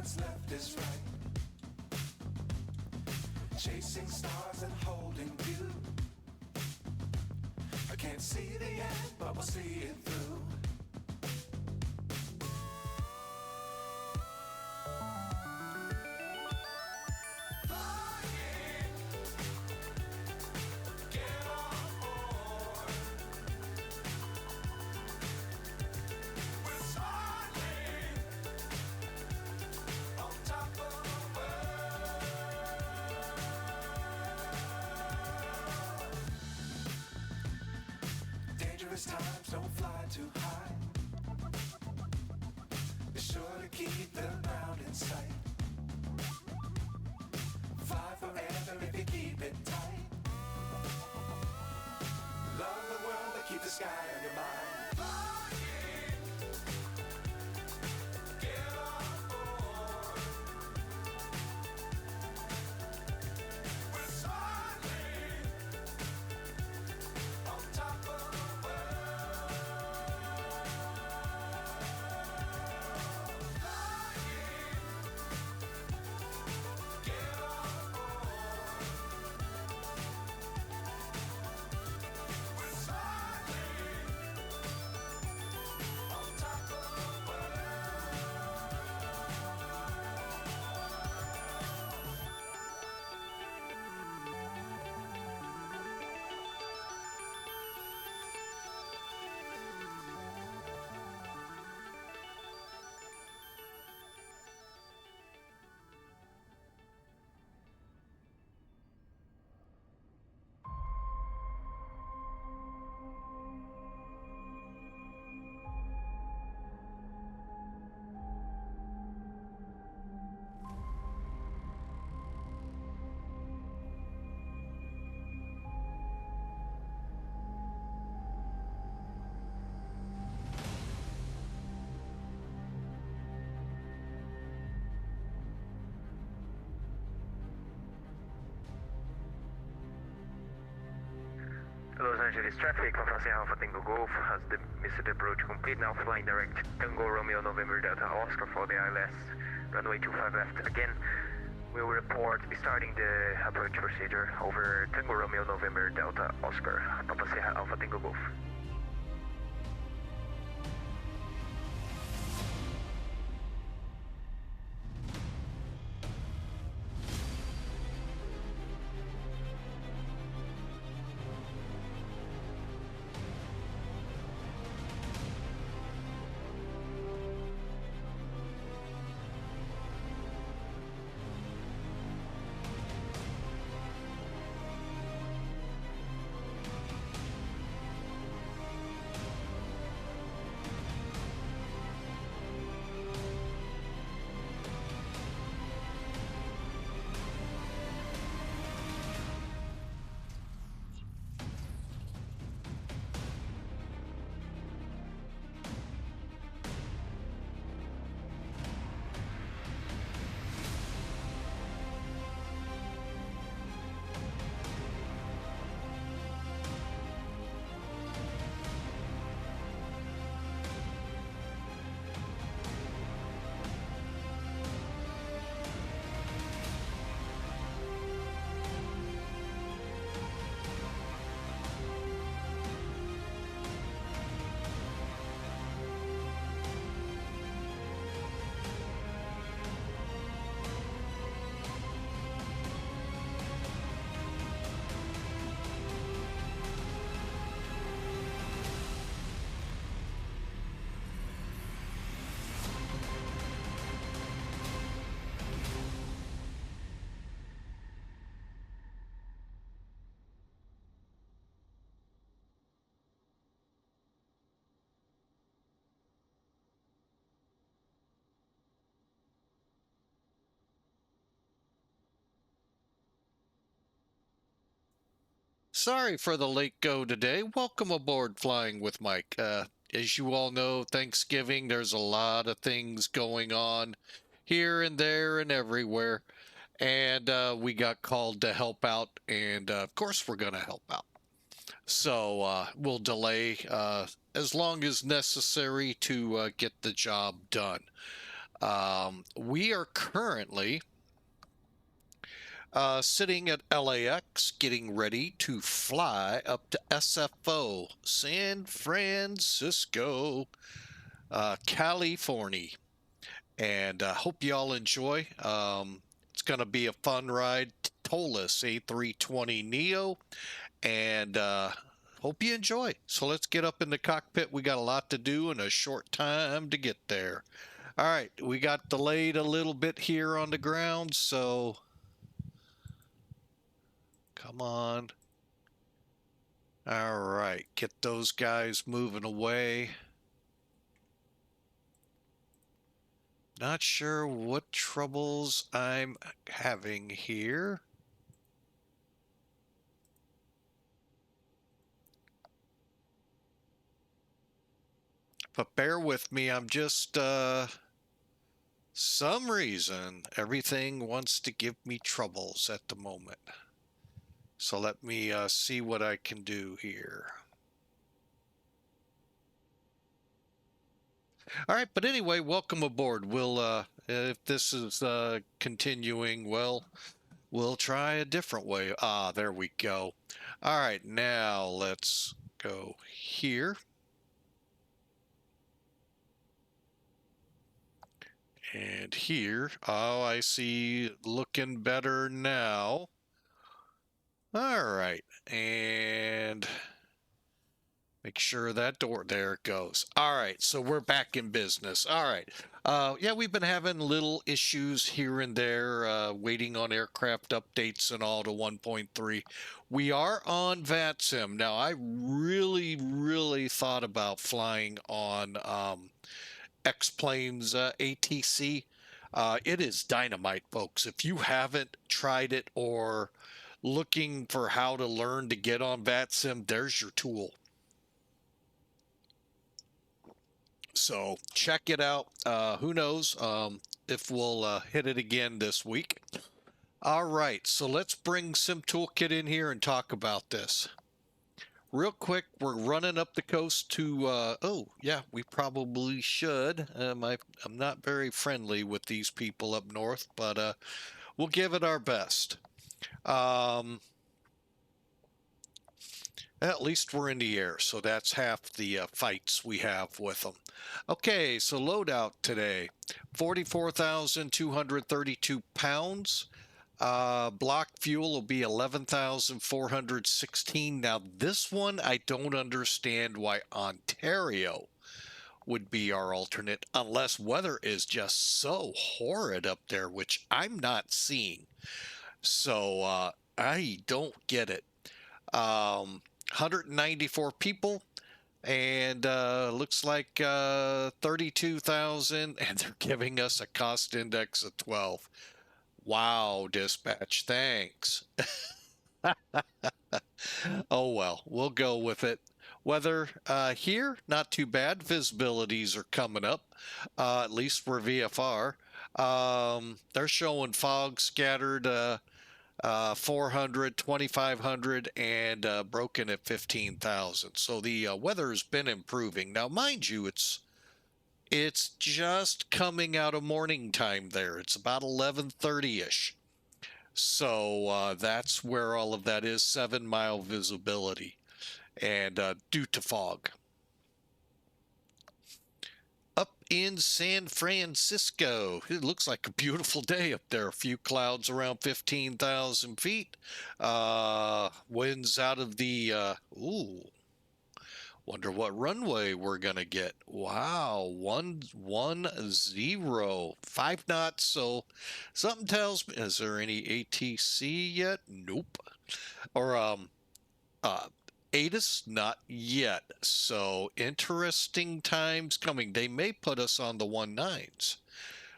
what's left is right. Chasing stars and holding you. I can't see the end, but we'll see it through. Times don't fly too high. Be sure to keep the ground in sight. Fly forever if you keep it tight. Love the world, but keep the sky on your mind. Los Angeles traffic, Alpha Alpha Tango Golf has the missed approach complete, now flying direct Tango Romeo November Delta Oscar for the ILS, runway 25 left. Again, we will report starting the approach procedure over Tango Romeo November Delta Oscar, Alpha Tango Golf. Sorry for the late go today. Welcome aboard Flying with Mike. As you all know, Thanksgiving, there's a lot of things going on here and there and everywhere. And we got called to help out. And of course, we're going to help out. So we'll delay as long as necessary to get the job done. We are currently sitting at LAX, getting ready to fly up to SFO, San Francisco, California. And hope you all enjoy. It's going to be a fun ride. Toliss A320 and hope you enjoy. So let's get up in the cockpit. We got a lot to do in a short time to get there. All right, we got delayed a little bit here on the ground, so come on. All right, get those guys moving away. Not sure what troubles I'm having here. But bear with me, I'm just, some reason, everything wants to give me troubles at the moment. So let me see what I can do here. All right, but anyway, welcome aboard. We'll, if this is continuing, well, we'll try a different way. Ah, there we go. All right, now let's go here. And here, oh, I see, looking better now. All right, and make sure that door, there it goes. All right, so we're back in business. All right. Yeah, we've been having little issues here and there, waiting on aircraft updates and all to 1.3. We are on VATSIM. Now, I really thought about flying on X-Planes ATC. It is dynamite, folks. If you haven't tried it or looking for how to learn to get on VATSIM, there's your tool. So check it out. Who knows if we'll hit it again this week. All right, so let's bring Sim Toolkit in here and talk about this. Real quick, we're running up the coast to, oh, yeah, we probably should. I'm not very friendly with these people up north, but we'll give it our best. At least we're in the air, so that's half the fights we have with them. Okay, so loadout today, 44,232 pounds. Block fuel will be 11,416. Now, this one, I don't understand why Ontario would be our alternate unless weather is just so horrid up there, which I'm not seeing. So I don't get it. 194 people, and looks like 32,000, and they're giving us a cost index of 12. Wow, dispatch, thanks. Oh well, we'll go with it. Weather here, not too bad. Visibilities are coming up, at least for VFR. They're showing fog scattered 400, 2,500, and broken at 15,000. So the weather has been improving. Now, mind you, it's just coming out of morning time there. It's about 11:30-ish. So that's where all of that is, 7-mile visibility, and due to fog. Up in San Francisco, it looks like a beautiful day up there. A few clouds around 15,000 feet. Winds out of the, ooh, wonder what runway we're going to get. Wow, 110, 5 knots. So something tells me, is there any ATC yet? Nope. Or, ATIS, not yet. So interesting times coming. They may put us on the 19s.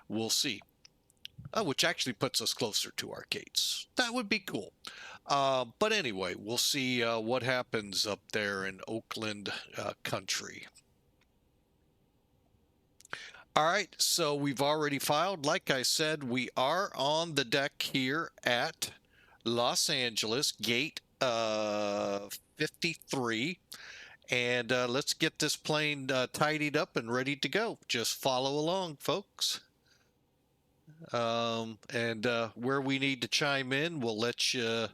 We'll see. Which actually puts us closer to our gates. That would be cool. But anyway, we'll see what happens up there in Oakland country. All right, so we've already filed. Like I said, we are on the deck here at Los Angeles, gate 53. And let's get this plane tidied up and ready to go. Just follow along, folks. And where we need to chime in, we'll let you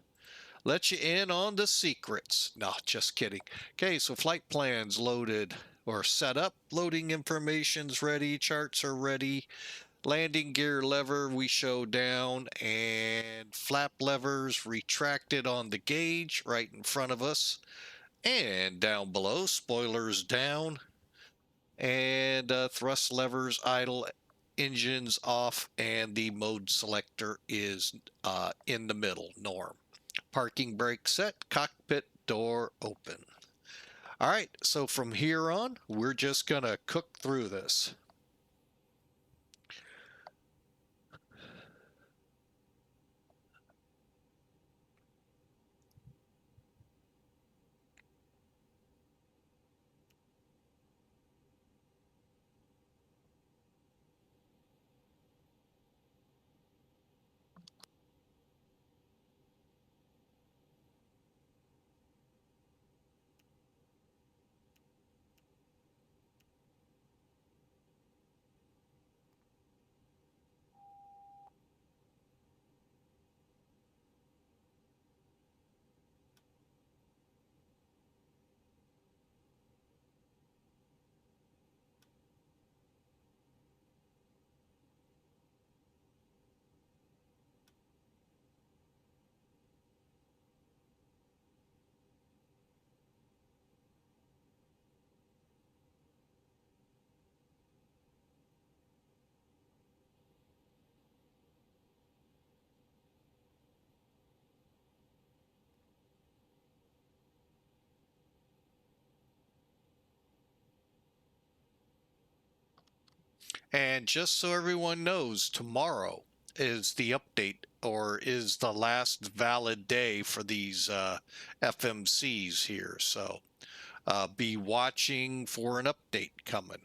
in on the secrets. No, just kidding. Okay, so flight plans loaded or set up. Loading information's ready. Charts are ready. Landing gear lever we show down, and flap levers retracted on the gauge right in front of us. And down below, spoilers down, and thrust levers idle, engines off, and the mode selector is in the middle, norm. Parking brake set, cockpit door open. All right, so from here on, we're just going to cook through this. And just so everyone knows, tomorrow is the update or is the last valid day for these FMCs here. So be watching for an update coming.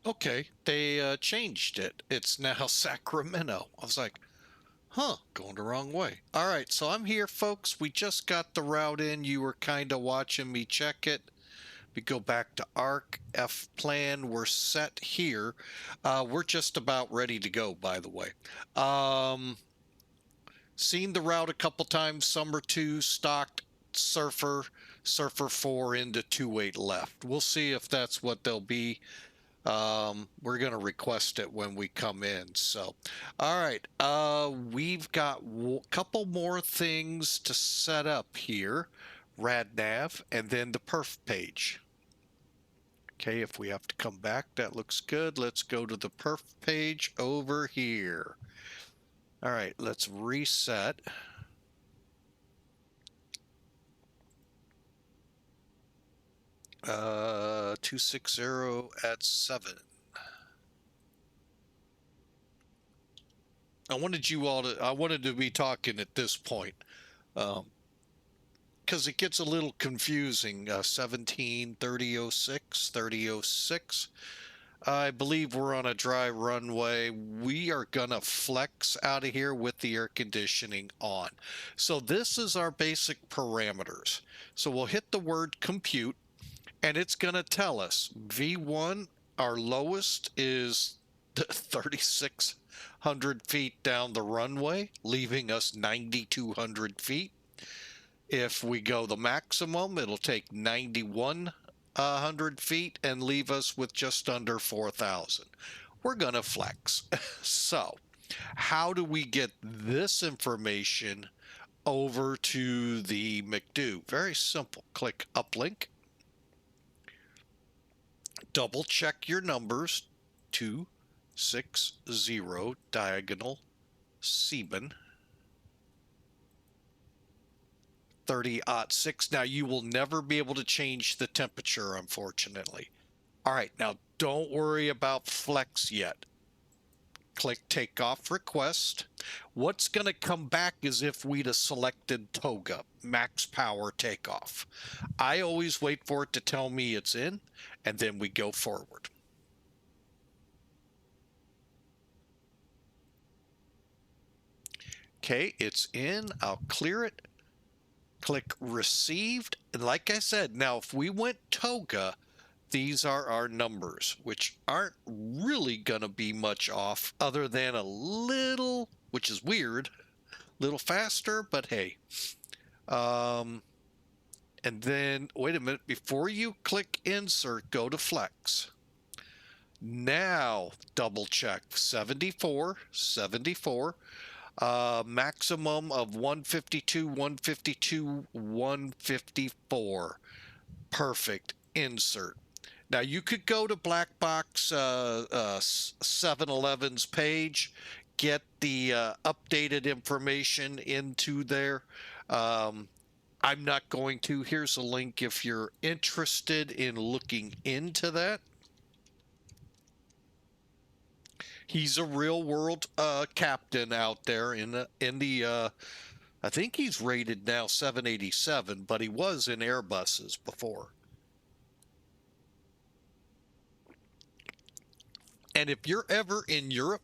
Okay, they changed it. It's now Sacramento. I was like, huh, going the wrong way. All right, so I'm here, folks. We just got the route in. You were kind of watching me check it. We go back to ARC, F plan. We're set here. We're just about ready to go, by the way. Seen the route a couple times. Summer 2, stocked, SERFR, SERFR 4 into 28 left. We'll see if that's what they'll be. We're going to request it when we come in. So, all right. We've got a couple more things to set up here. RadNav and then the perf page. Okay, if we have to come back, that looks good. Let's go to the perf page over here. All right, let's reset. 260 at 7. I wanted to be talking at this point. Because it gets a little confusing. 17, 3006, 3006. I believe we're on a dry runway. We are gonna flex out of here with the air conditioning on. So this is our basic parameters. So we'll hit the word compute and it's gonna tell us V1, our lowest is 3,600 feet down the runway, leaving us 9,200 feet. If we go the maximum, it'll take 9,100 feet and leave us with just under 4,000. We're going to flex. So how do we get this information over to the McDo? Very simple. Click uplink. Double check your numbers. 260 diagonal Seaman. 30-6. Now you will never be able to change the temperature, unfortunately. All right, now don't worry about flex yet. Click takeoff request. What's going to come back is if we'd have selected TOGA, max power takeoff. I always wait for it to tell me it's in, and then we go forward. Okay, it's in. I'll clear it. Click received. And like I said, now if we went TOGA, these are our numbers, which aren't really going to be much off other than a little, which is weird, little faster, but hey. And then, wait a minute, before you click insert, go to flex. Now, double check 74, maximum of 152, 152, 154. Perfect. Insert. Now you could go to Black Box 7-Eleven's page, get the updated information into there. I'm not going to. Here's a link if you're interested in looking into that. He's a real world captain out there in the I think he's rated now 787, but he was in Airbuses before. And if you're ever in Europe,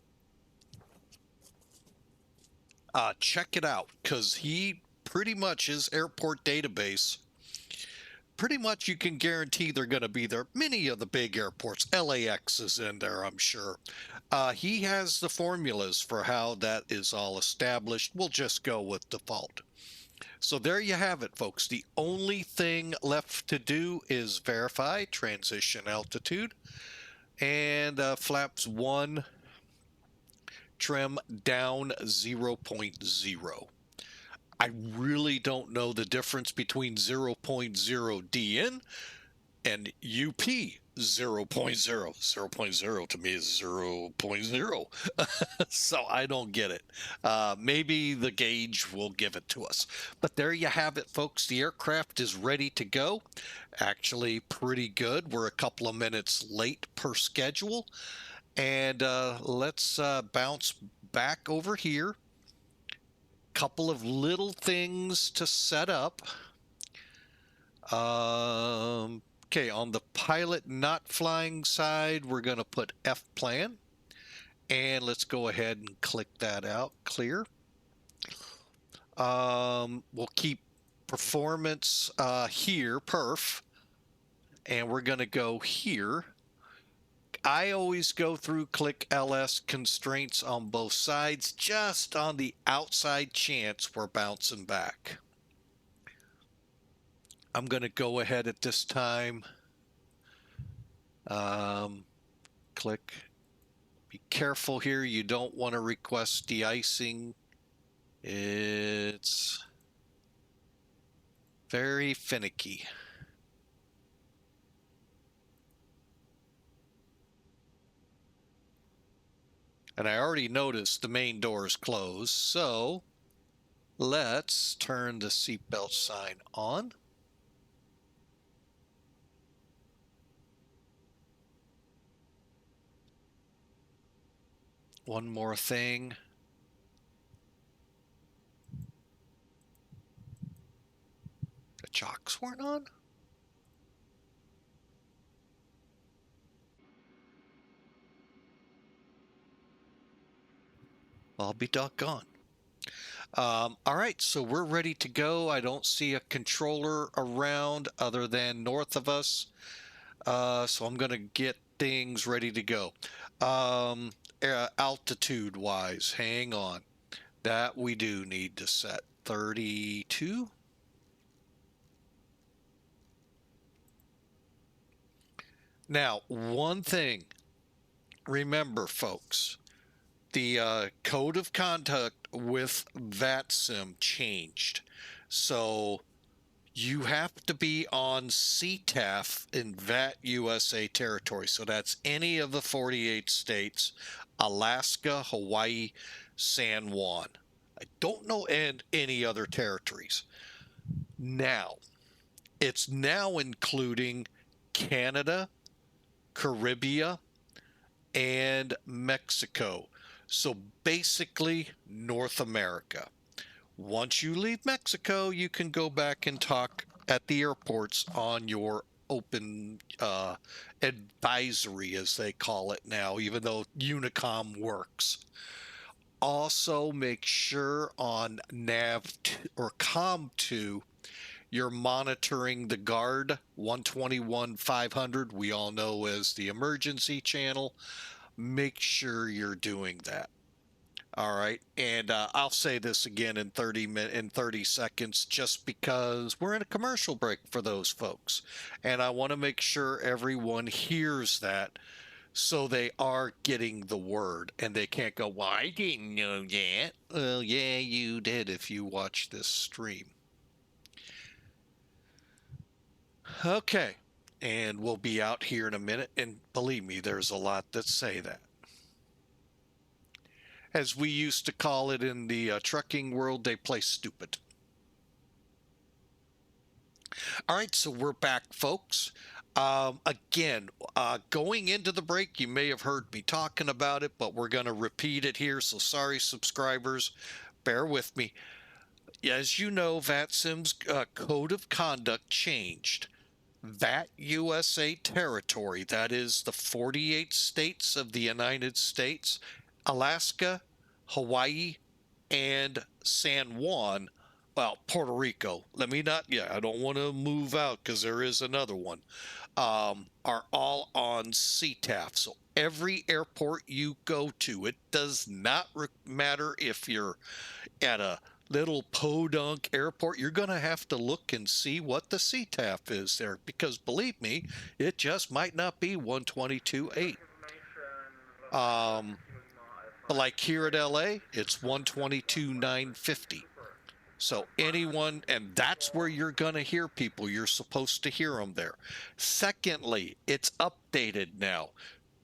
check it out, because he pretty much, his airport database, pretty much you can guarantee they're going to be there. Many of the big airports, LAX is in there, I'm sure. He has the formulas for how that is all established. We'll just go with default. So there you have it, folks. The only thing left to do is verify transition altitude and flaps 1, trim down 0.0. I really don't know the difference between 0.0 DN and UP 0.0. 0.0 to me is 0.0. So I don't get it. Maybe the gauge will give it to us. But there you have it, folks. The aircraft is ready to go. Actually pretty good. We're a couple of minutes late per schedule. And let's bounce back over here. Couple of little things to set up. Okay, on the pilot not flying side, we're going to put F plan. And let's go ahead and click that out, clear. We'll keep performance here, perf. And we're going to go here. I always go through click LS constraints on both sides, just on the outside chance we're bouncing back. I'm going to go ahead at this time. Click. Be careful here. You don't want to request de-icing. It's very finicky. And I already noticed the main door is closed, so let's turn the seatbelt sign on. One more thing. The chocks weren't on? I'll be doggone. All right, so we're ready to go. I don't see a controller around other than north of us. So I'm going to get things ready to go. Altitude wise, hang on. That we do need to set 32. Now, one thing, remember folks, the code of conduct with VATSIM changed. So you have to be on CTAF in VAT USA territory. So that's any of the 48 states, Alaska, Hawaii, San Juan. I don't know any other territories. Now, it's now including Canada, Caribbean, and Mexico. So basically North America. Once you leave Mexico, you can go back and talk at the airports on your open advisory, as they call it now, even though Unicom works. Also, make sure on nav2 or com2, you're monitoring the guard 121-500, we all know as the emergency channel. Make sure you're doing that. All right, and I'll say this again in 30 seconds, just because we're in a commercial break for those folks, and I want to make sure everyone hears that, so they are getting the word, and they can't go, "Well, I didn't know that." Well, yeah, you did if you watch this stream. Okay, and we'll be out here in a minute, and believe me, there's a lot that say that. As we used to call it in the trucking world, they play stupid. All right, so we're back, folks. Again, going into the break, you may have heard me talking about it, but we're going to repeat it here. So sorry, subscribers, bear with me. As you know, VATSIM's code of conduct changed. VAT USA territory, that is the 48 states of the United States, Alaska, Hawaii, and San Juan, well, Puerto Rico. I don't want to move out because there is another one, are all on CTAF. So every airport you go to, it does not matter if you're at a little podunk airport, you're going to have to look and see what the CTAF is there, because believe me, it just might not be 122.8. But like here at LA, it's 122.950. So anyone, and that's where you're going to hear people. You're supposed to hear them there. Secondly, it's updated now.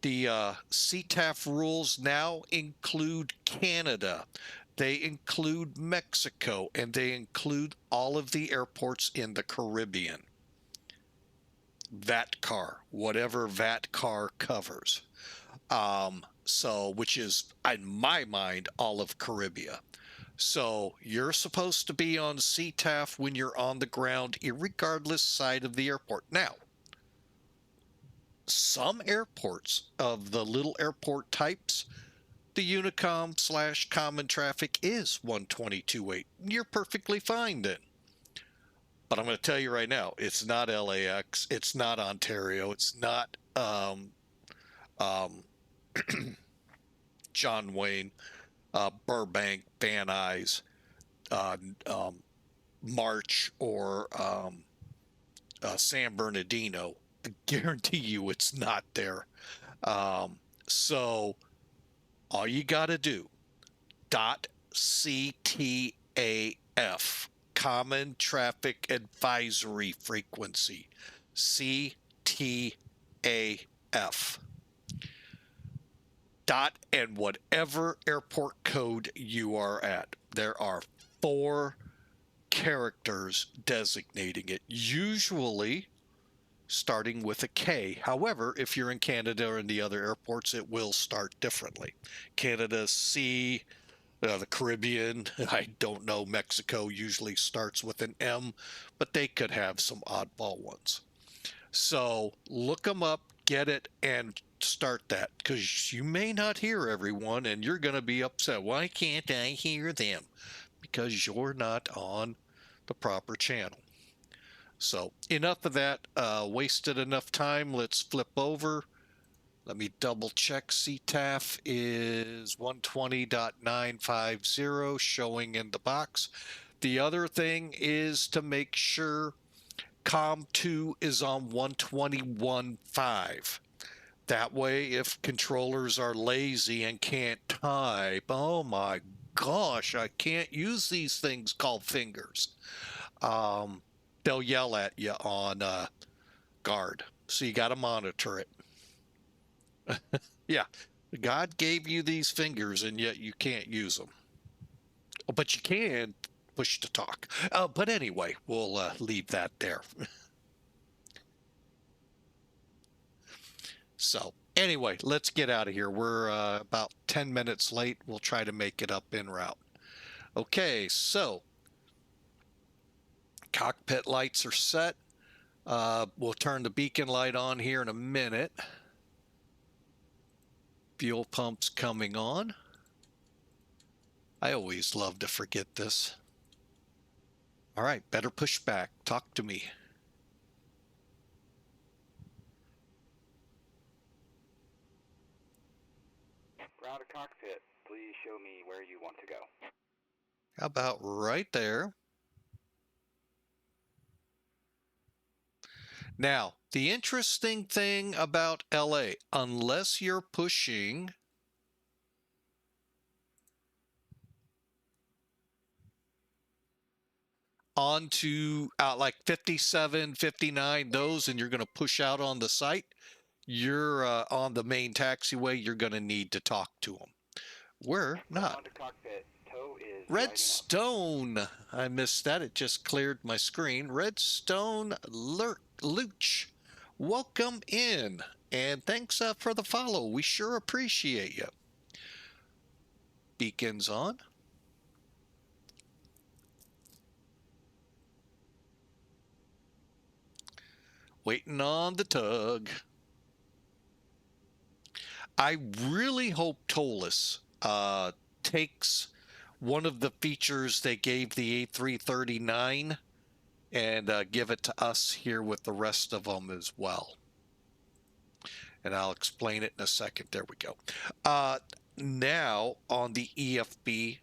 The CTAF rules now include Canada. They include Mexico, and they include all of the airports in the Caribbean. VATCAR, whatever VATCAR covers. Which is, in my mind, all of Caribbean. So you're supposed to be on CTAF when you're on the ground, irregardless side of the airport. Now, some airports of the little airport types, the Unicom / common traffic is 122.8. You're perfectly fine then. But I'm going to tell you right now, it's not LAX, it's not Ontario, it's not um, John Wayne, Burbank, Van Nuys, uh, um, March, or San Bernardino. I guarantee you it's not there. So all you got to do, .ctaf, Common Traffic Advisory Frequency, CTAF. And whatever airport code you are at. There are 4 characters designating it, usually starting with a K. However, if you're in Canada or in the other airports, it will start differently. Canada, C, the Caribbean, I don't know, Mexico usually starts with an M, but they could have some oddball ones. So look them up, get it, and start that, because you may not hear everyone and you're going to be upset. Why can't I hear them? Because you're not on the proper channel. So enough of that. Wasted enough time. Let's flip over. Let me double check. CTAF is 120.950 showing in the box. The other thing is to make sure COM2 is on 121.5. That way, if controllers are lazy and can't type, oh my gosh, I can't use these things called fingers. They'll yell at you on guard. So you got to monitor it. Yeah, God gave you these fingers and yet you can't use them. But you can push to talk. But anyway, we'll leave that there. So anyway, let's get out of here. We're about 10 minutes late. We'll try to make it up en route. Okay, so cockpit lights are set. We'll turn the beacon light on here in a minute. Fuel pump's coming on. I always love to forget this. All right, better push back. Talk to me. Ground to cockpit, please show me where you want to go. How about right there? Now, the interesting thing about LA, unless you're pushing onto like 57, 59, those, and you're going to push out on the site, you're on the main taxiway, you're going to need to talk to them. We're not. To cockpit, tow is Redstone. I missed that. It just cleared my screen. Redstone Looch. Welcome in. And thanks for the follow. We sure appreciate you. Beacons on. Waiting on the tug. I really hope Toliss takes one of the features they gave the A339 and give it to us here with the rest of them as well. And I'll explain it in a second. There we go. Now on the EFB,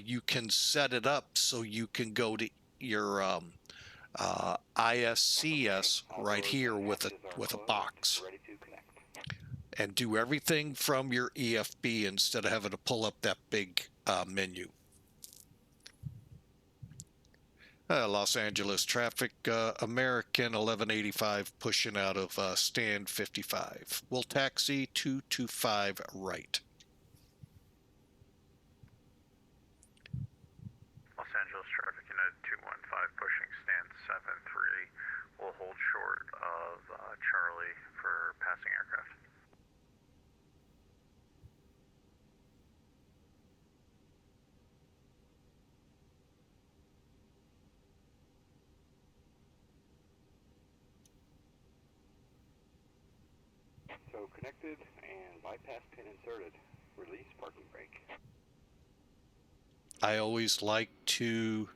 you can set it up so you can go to your ISCS right here with a box and do everything from your EFB instead of having to pull up that big menu. Los Angeles traffic, American 1185 pushing out of stand 55. We'll taxi 225 right. Los Angeles traffic, United 215 pushing stand 73. We'll hold short of Charlie for passing aircraft. So connected and bypass pin inserted. Release parking brake. I always like to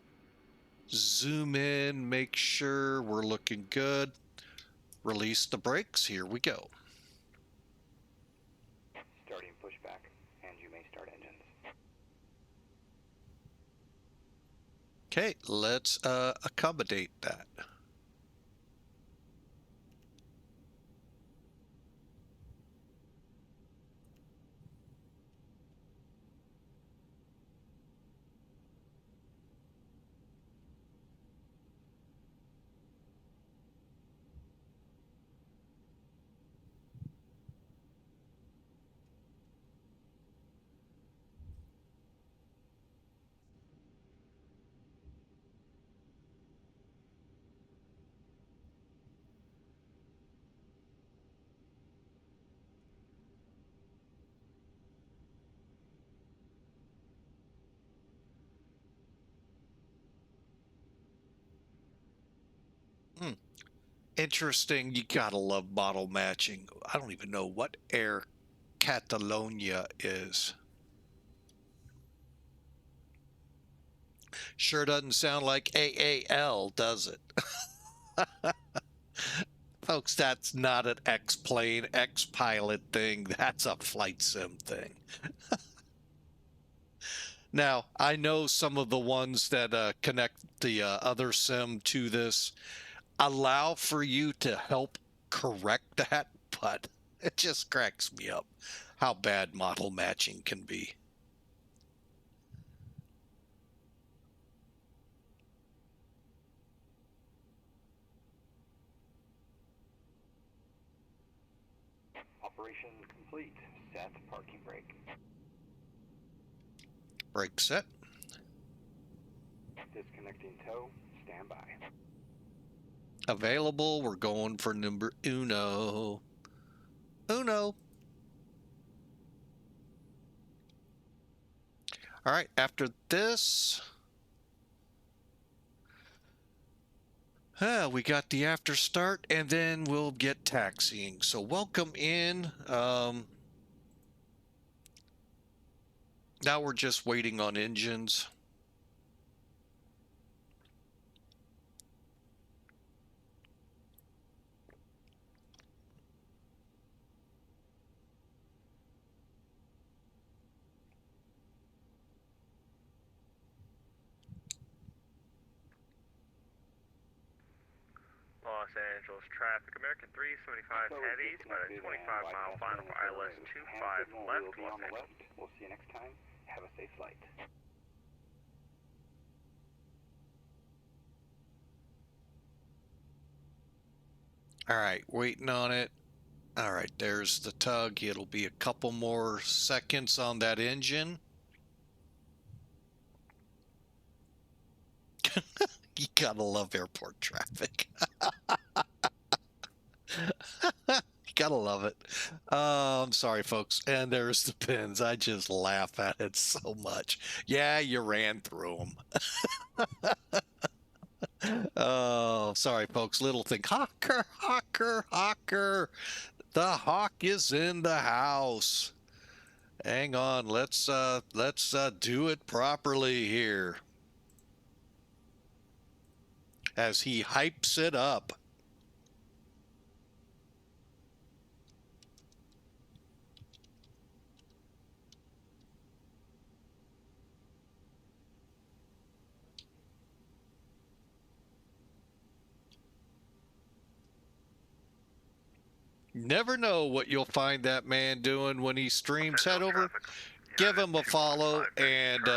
zoom in, make sure we're looking good. Release the brakes. Here we go. Starting pushback, and you may start engines. Okay, let's accommodate that. Interesting. You gotta love model matching. I don't even know what Air Catalonia is. Sure doesn't sound like AAL, does it? Folks, that's not an X-plane, X-pilot thing. That's a flight sim thing. Now, I know some of the ones that connect the other sim to this allow for you to help correct that, but it just cracks me up how bad model matching can be. Operation complete. Set parking brake. Brake set. Disconnecting tow. Stand by. Available. We're going for number uno. Uno. All right, after this, we got the after start, and then we'll get taxiing. So welcome in. Now we're just waiting on engines. Los Angeles traffic, American 375 So heavies, about a 25-mile final for ILS 25 left, We'll be on Los the Angeles. left. We'll see you next time. Have a safe flight. All right, waiting on it. All right, there's the tug. It'll be a couple more seconds on that engine. You gotta love airport traffic. You gotta love it. I'm sorry, folks. And there's the pins. I just laugh at it so much. Yeah, you ran through them. Oh, sorry, folks. Little thing. Hawker, hawker, hawker. The hawk is in the house. Hang on. Let's do it properly here. As he hypes it up. Never know what you'll find that man doing when he streams. Head over, give him a follow, and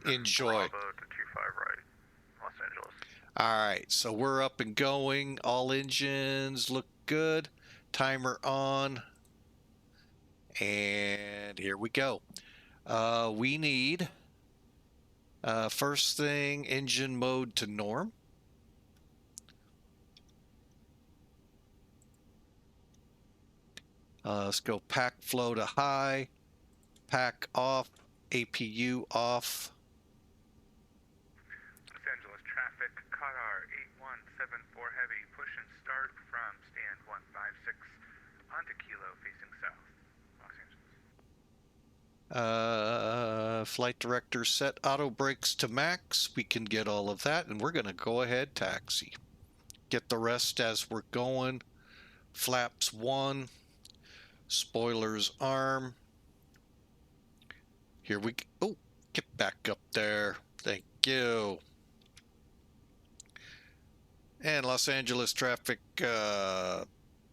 enjoy. Bravo to 25 right, Los Angeles. All right, so we're up and going. All engines look good. Timer on. And here we go. We need, first thing, engine mode to norm. Let's go pack flow to high, pack off, APU off. Los Angeles traffic, Qatar 8174 heavy, push and start from stand 156, onto Kilo facing south, Los Angeles. Flight director set auto brakes to max. We can get all of that, and we're going to go ahead taxi. Get the rest as we're going. Flaps 1. Spoilers arm. Here we go. Oh, get back up there. Thank you. And Los Angeles traffic,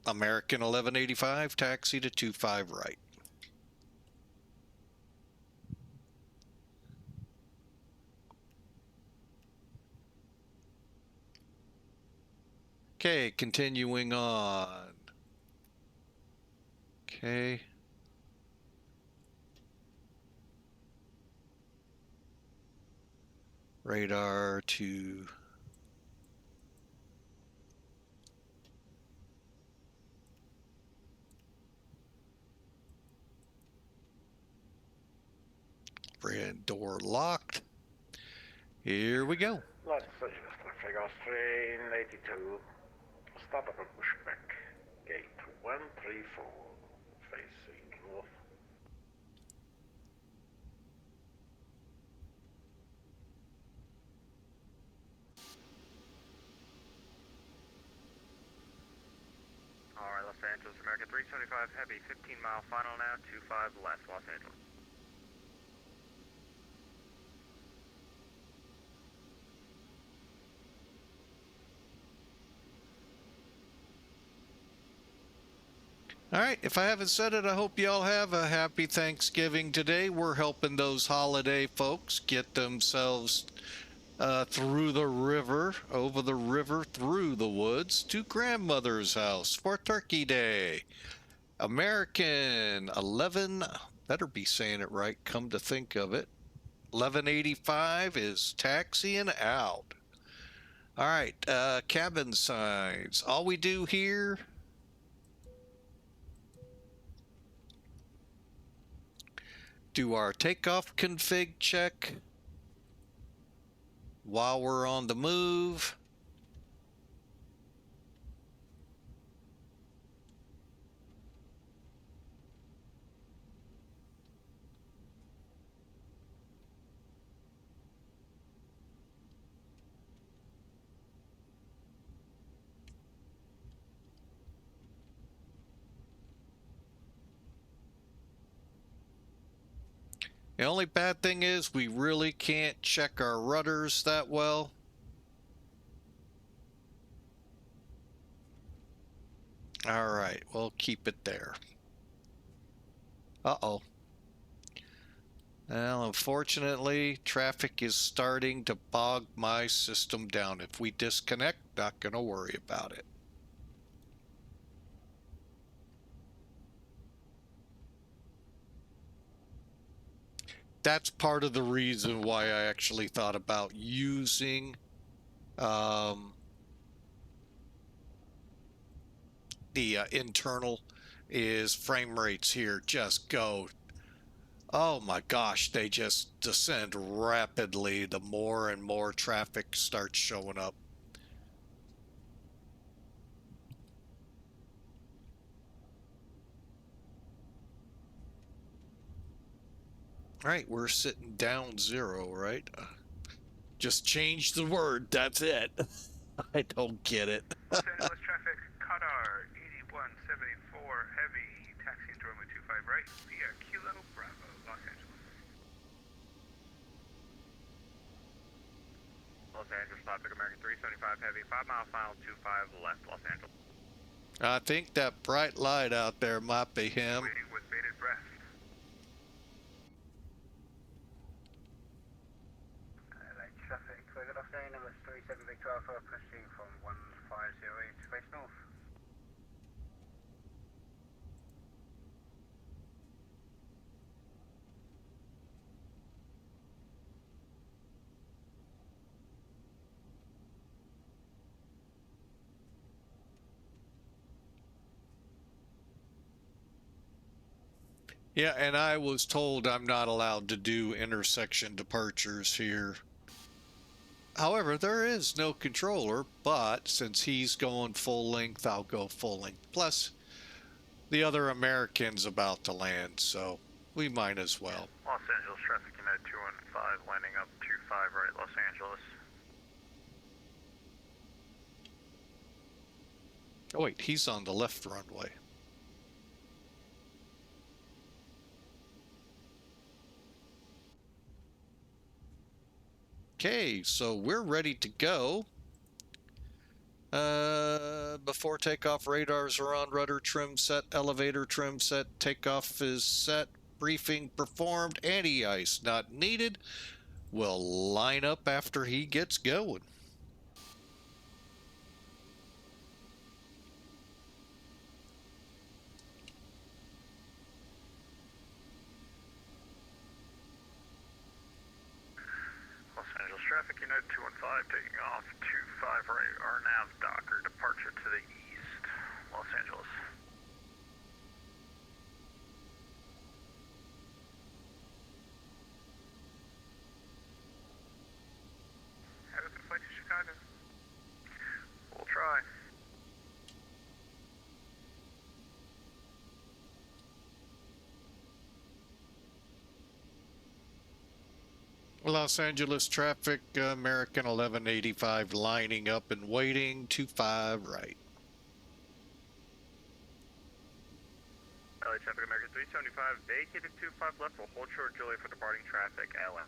American 1185, taxi to 25 right. Okay, continuing on. Okay. Radar to brand door locked. Here we go. Los Angeles traffic, Australian 82. Stop at pushback. Gate 134. Facing north. Alright, Los Angeles, American 375 Heavy, 15-mile final now, 25 left, Los Angeles. All right, if I haven't said it, I hope y'all have a happy Thanksgiving today. We're helping those holiday folks get themselves through the river, over the river, through the woods to grandmother's house for Turkey Day. American 11, better be saying it right, come to think of it. 1185 is taxiing out. All right, cabin signs. All we do here, do our takeoff config check while we're on the move. The only bad thing is we really can't check our rudders that well. All right, we'll keep it there. Uh-oh. Well, unfortunately, traffic is starting to bog my system down. If we disconnect, not going to worry about it. That's part of the reason why I actually thought about using the internal is frame rates here just go. Oh my gosh, they just descend rapidly the more and more traffic starts showing up. All right, we're sitting down 0, right? Just change the word, that's it. I don't get it. Los Angeles traffic, Qatar 8174 Heavy, taxiing to runway 25 right, via Kilo Bravo, Los Angeles. Los Angeles traffic, American 375 Heavy, 5-mile final, 25 left, Los Angeles. I think that bright light out there might be him. Waiting with bated breath. Light traffic, we're going to stay number 37 Victor Alpha, pushing from 1508 face north. Yeah, and I was told I'm not allowed to do intersection departures here. However, there is no controller, but since he's going full length, I'll go full length. Plus, The other American's about to land, so we might as well. Los Angeles traffic, United 215, landing up 25 right, Los Angeles. Oh wait, he's on the left runway. Okay, so we're ready to go. Before takeoff, radars are on, rudder trim set, elevator trim set, takeoff is set, briefing performed, anti-ice not needed. We'll line up after he gets going. Los Angeles traffic, United 215, taking off 25 right, RNAV Docker, departure to the east, Los Angeles. Have a good flight to Chicago. We'll try. Los Angeles traffic, American 1185 lining up and waiting, 25 right. LA traffic, American 375, vacated 25 left, will hold short Julia for departing traffic, LM.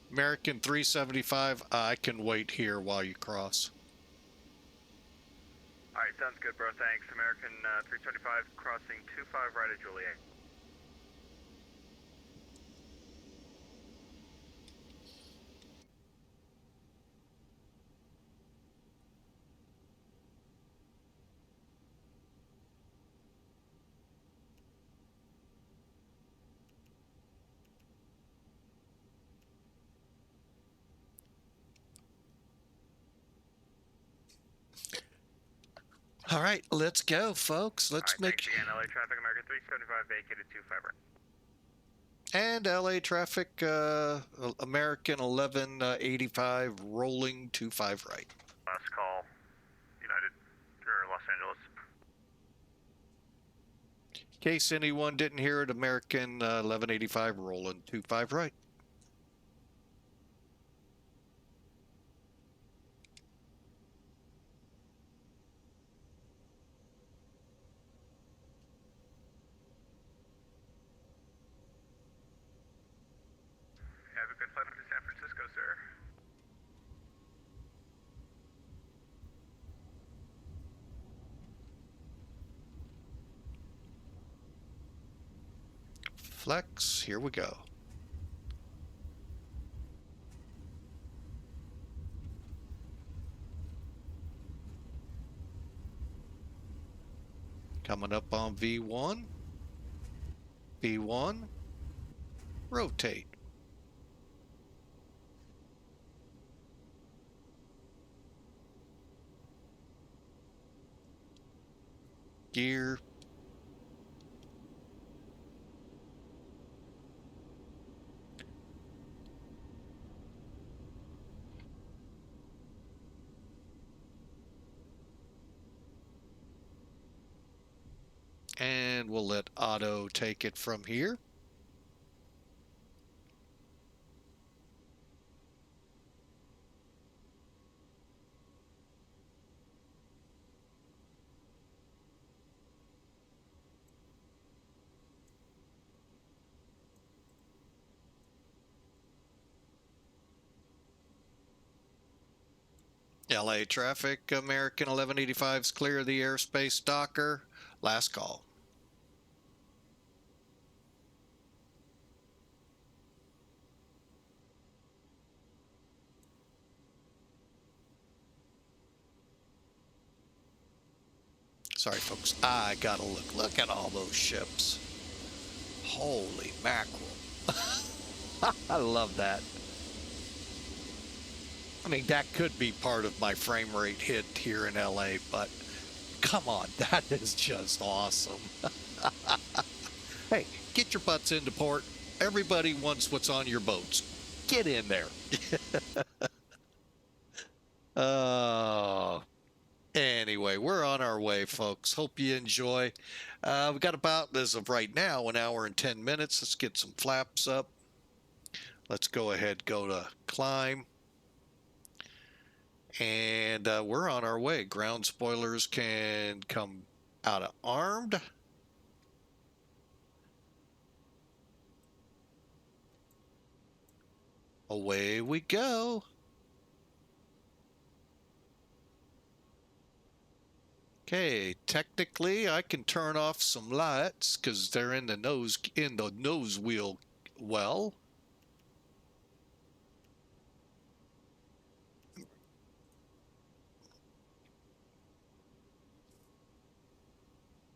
American 375, I can wait here while you cross. Alright, sounds good, bro, thanks. American 325, crossing 25 right at Juliet. All right, let's go, folks. Let's make Thanks again, LA traffic, American 375, vacated 25 right. and LA traffic, American 1185 rolling 25 right. Last call, United, or Los Angeles. In case anyone didn't hear it, American 1185 rolling 25 right. Have a good flight to San Francisco, sir. Flex, here we go. Coming up on V1. V1. Rotate. Gear. And we'll let auto take it from here. LA traffic, American 1185's clear the airspace, Docker. Last call. Sorry, folks. I gotta look. Look at all those ships. Holy mackerel. I love that. I mean, that could be part of my frame rate hit here in LA, but come on, that is just awesome. Hey, get your butts into port. Everybody wants what's on your boats. Get in there. Oh, anyway, we're on our way, folks. Hope you enjoy. We got about, as of right now, an hour and 10 minutes. Let's get some flaps up. Let's go ahead, go to climb. And we're on our way. Ground spoilers can come out of armed. Away we go. Okay, technically I can turn off some lights because they're in the nose wheel well.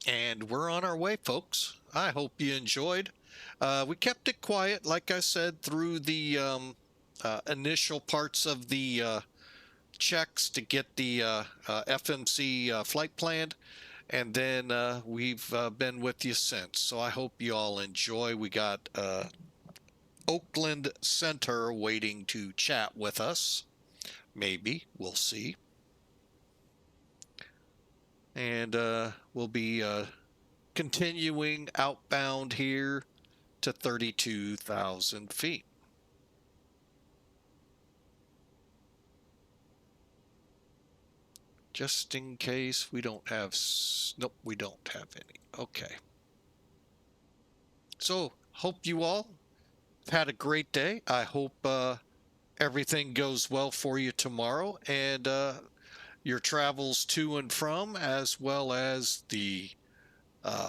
And we're on our way, folks. I hope you enjoyed. We kept it quiet, like I said, through the initial parts of the checks to get the FMC flight planned. And then we've been with you since. So I hope you all enjoy. We got Oakland Center waiting to chat with us. Maybe. We'll see. And we'll be continuing outbound here to 32,000 feet. Just in case we don't have, nope, we don't have any. Okay. So, hope you all had a great day. I hope everything goes well for you tomorrow and your travels to and from, as well as the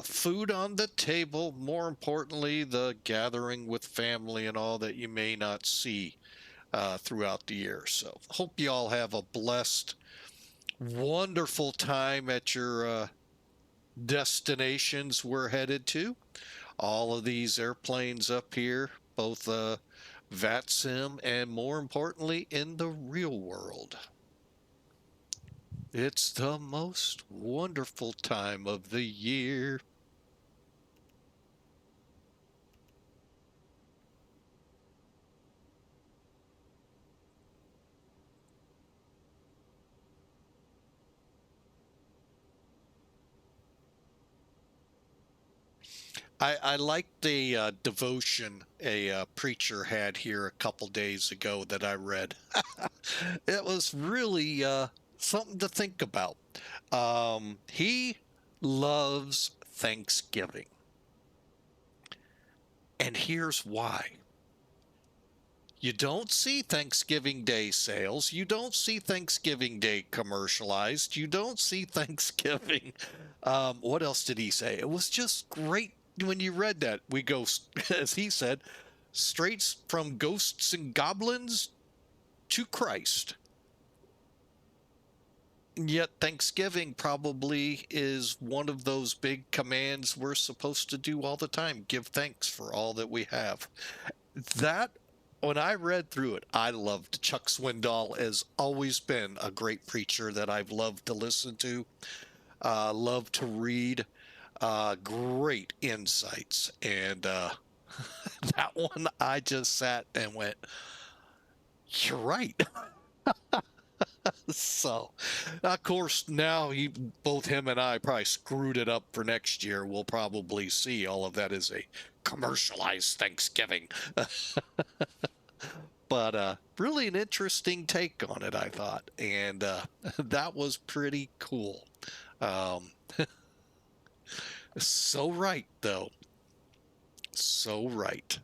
food on the table. More importantly, the gathering with family and all that you may not see throughout the year. So, hope you all have a blessed, wonderful time at your destinations we're headed to. All of these airplanes up here, both VATSIM and more importantly in the real world. It's the most wonderful time of the year. I like the devotion a preacher had here a couple days ago that I read. It was really something to think about. He loves Thanksgiving. And here's why. You don't see Thanksgiving Day sales. You don't see Thanksgiving Day commercialized. You don't see Thanksgiving. What else did he say? It was just great when you read that. We go, as he said, straight from ghosts and goblins to Christ. And yet Thanksgiving probably is one of those big commands we're supposed to do all the time. Give thanks for all that we have. That, when I read through it, I loved Chuck Swindoll. Has always been a great preacher that I've loved to listen to, love to read. Great insights. And that one, I just sat and went, you're right. So, of course, now both him and I probably screwed it up for next year. We'll probably see all of that as a commercialized Thanksgiving. But really an interesting take on it, I thought. And that was pretty cool. So right, though. So right.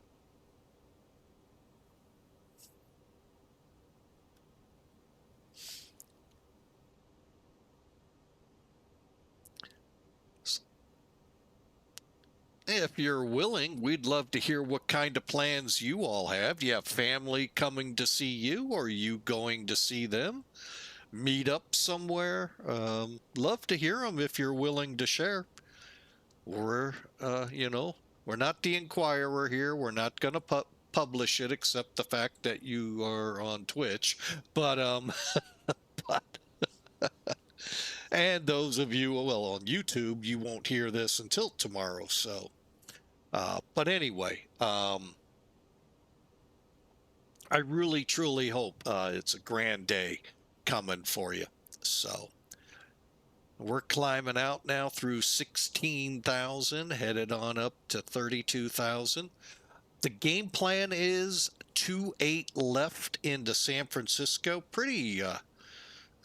If you're willing, we'd love to hear what kind of plans you all have. Do you have family coming to see you, or are you going to see them? Meet up somewhere? Love to hear them if you're willing to share. We're, We're not the Inquirer here. We're not going to publish it, except the fact that you are on Twitch. But but and those of you, well, on YouTube, you won't hear this until tomorrow. So, but anyway, I really truly hope it's a grand day coming for you. So we're climbing out now through 16,000, headed on up to 32,000. The game plan is 2-8 left into San Francisco. Pretty,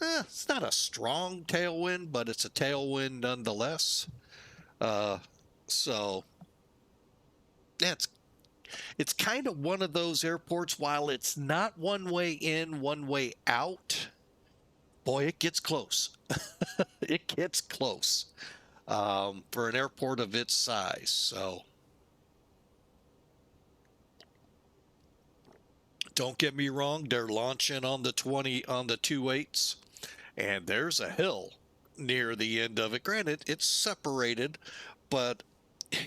it's not a strong tailwind, but it's a tailwind nonetheless. So it's kind of one of those airports, while it's not one way in, one way out, boy, it gets close. It gets close for an airport of its size. So don't get me wrong, they're launching on the 2.8s, and there's a hill near the end of it. Granted, it's separated, but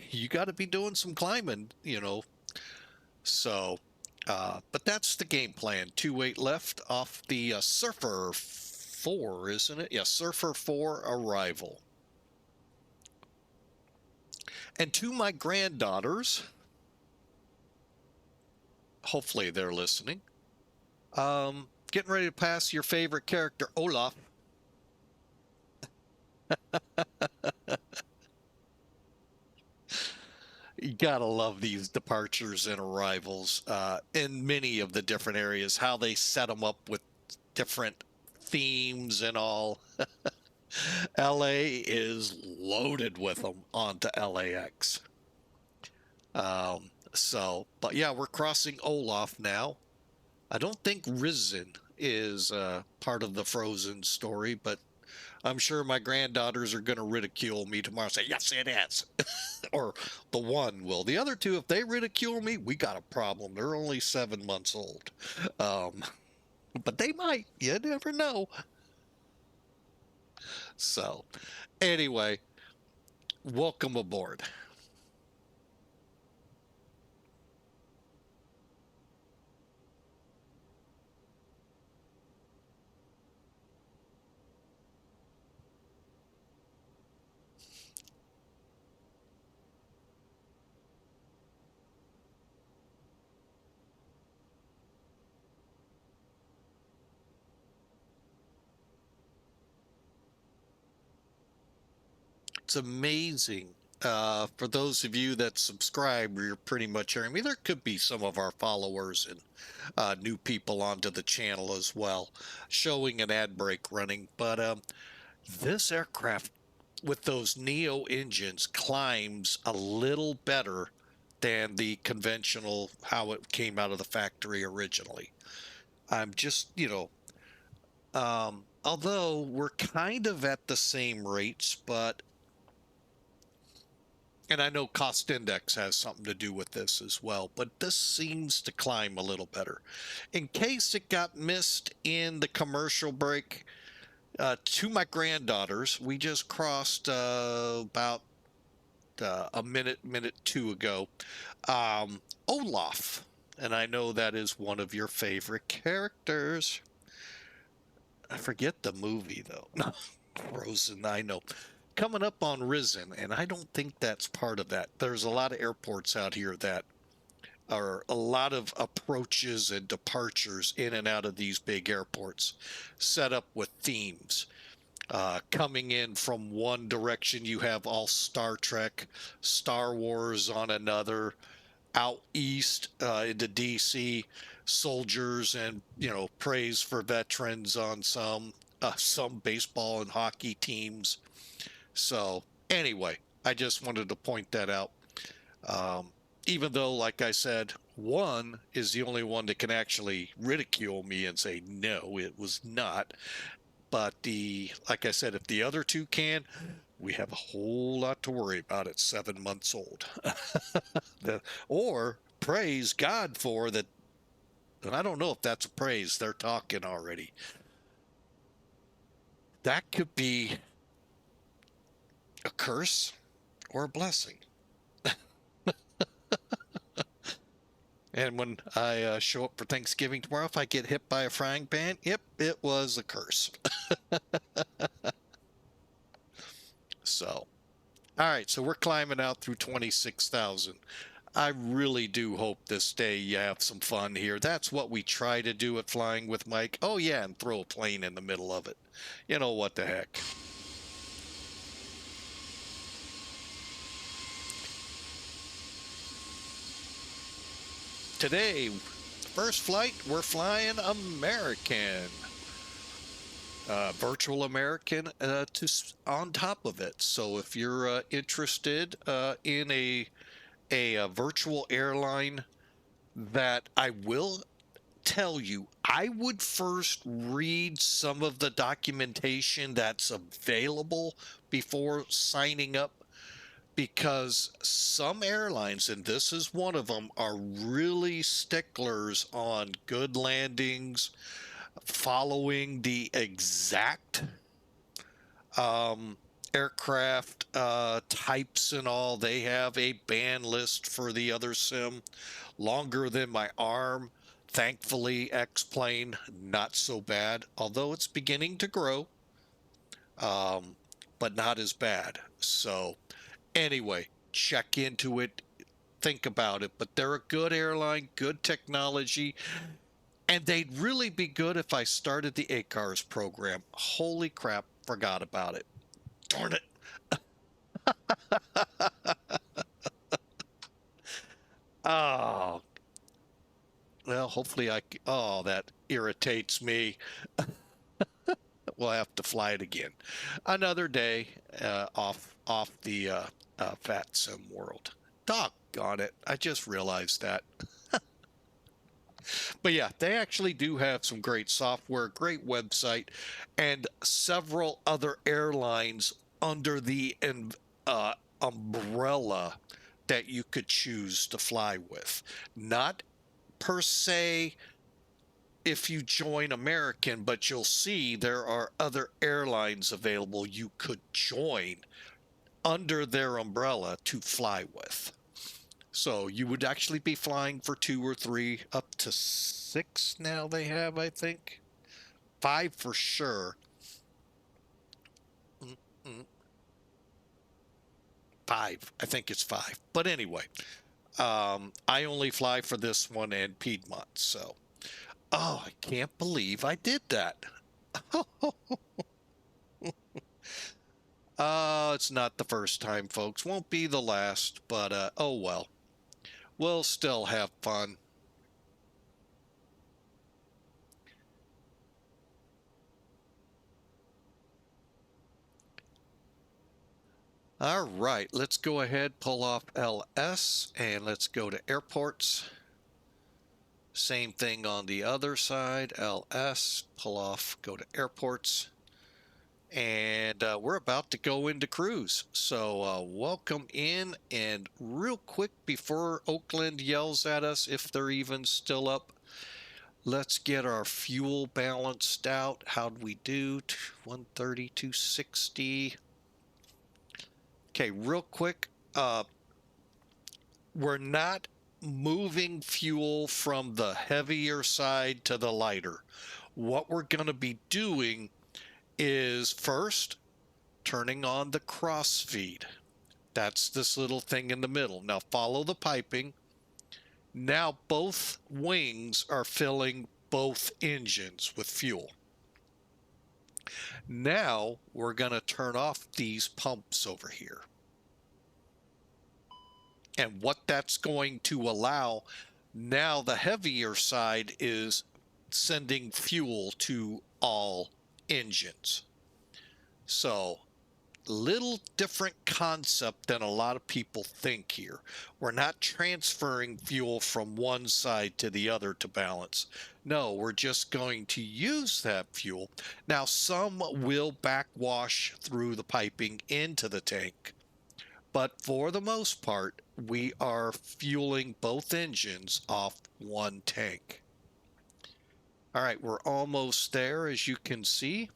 you got to be doing some climbing, you know. So, but that's the game plan. 2.8 left off the SERFR 4, isn't it? Yeah, SERFR 4 arrival. And to my granddaughters, hopefully they're listening, getting ready to pass your favorite character, Olaf. You gotta love these departures and arrivals in many of the different areas, how they set them up with different themes and all. LA is loaded with them onto LAX. But yeah, we're crossing Olaf now. I don't think Risen is part of the Frozen story, but I'm sure my granddaughters are going to ridicule me tomorrow and say, yes, it is. Or the one will. The other two, if they ridicule me, we got a problem. They're only 7 months old. But they might. You never know. So, anyway, welcome aboard. It's amazing. For those of you that subscribe, you're pretty much hearing me. There could be some of our followers and new people onto the channel as well, showing an ad break running. But this aircraft with those Neo engines climbs a little better than the conventional, how it came out of the factory originally. I'm just, although we're kind of at the same rates, but and I know cost index has something to do with this as well, but this seems to climb a little better. In case it got missed in the commercial break, to my granddaughters, we just crossed about a minute two ago, Olaf. And I know that is one of your favorite characters. I forget the movie, though. Frozen, I know. Coming up on Risen, and I don't think that's part of that. There's a lot of airports out here that are a lot of approaches and departures in and out of these big airports set up with themes. Coming in from one direction, you have all Star Trek, Star Wars on another, out east into DC, soldiers and, praise for veterans on some baseball and hockey teams. So anyway, I just wanted to point that out. Even though, like I said, one is the only one that can actually ridicule me and say, no, it was not. But like I said, if the other two can, we have a whole lot to worry about at 7 months old. Or praise God for that. And I don't know if that's a praise. They're talking already. That could be a curse or a blessing. And when I show up for Thanksgiving tomorrow, if I get hit by a frying pan, yep, it was a curse. So, all right, so we're climbing out through 26,000. I really do hope this day you have some fun here. That's what we try to do at Flying with Mike. Oh, yeah, and throw a plane in the middle of it. You know what the heck. Today, first flight, we're flying American. Virtual American on top of it. So if you're interested in a virtual airline, that I will tell you, I would first read some of the documentation that's available before signing up, because some airlines, and this is one of them, are really sticklers on good landings, following the exact aircraft types and all. They have a ban list for the other sim, longer than my arm. Thankfully, X-Plane, not so bad, although it's beginning to grow, but not as bad. So anyway, check into it, think about it. But they're a good airline, good technology, and they'd really be good if I started the ACARS program. Holy crap, forgot about it. Darn it. Oh, well, hopefully oh, that irritates me. We'll have to fly it again. Another day off the VATSIM world. Doggone it. I just realized that. But yeah, they actually do have some great software, great website, and several other airlines under the umbrella that you could choose to fly with. Not per se if you join American, but you'll see there are other airlines available you could join under their umbrella to fly with. So you would actually be flying for 2 or 3, up to 6 now they have, I think. 5 for sure. 5. I think it's 5. But anyway, I only fly for this one and Piedmont, so. Oh, I can't believe I did that. It's not the first time, folks. Won't be the last, but oh well. We'll still have fun. All right, let's go ahead, pull off LS, and let's go to airports. Same thing on the other side, LS, pull off, go to airports. And we're about to go into cruise. So welcome in, and real quick before Oakland yells at us, if they're even still up, let's get our fuel balanced out. How'd we do? 130, 260. Okay, real quick, we're not moving fuel from the heavier side to the lighter. What we're going to be doing is first turning on the cross feed. That's this little thing in the middle. Now follow the piping. Now both wings are filling both engines with fuel. Now we're going to turn off these pumps over here. And what that's going to allow, now the heavier side is sending fuel to all engines. So, little different concept than a lot of people think here. We're not transferring fuel from one side to the other to balance. No, we're just going to use that fuel. Now, some will backwash through the piping into the tank, but for the most part, we are fueling both engines off one tank. All right, we're almost there, as you can see.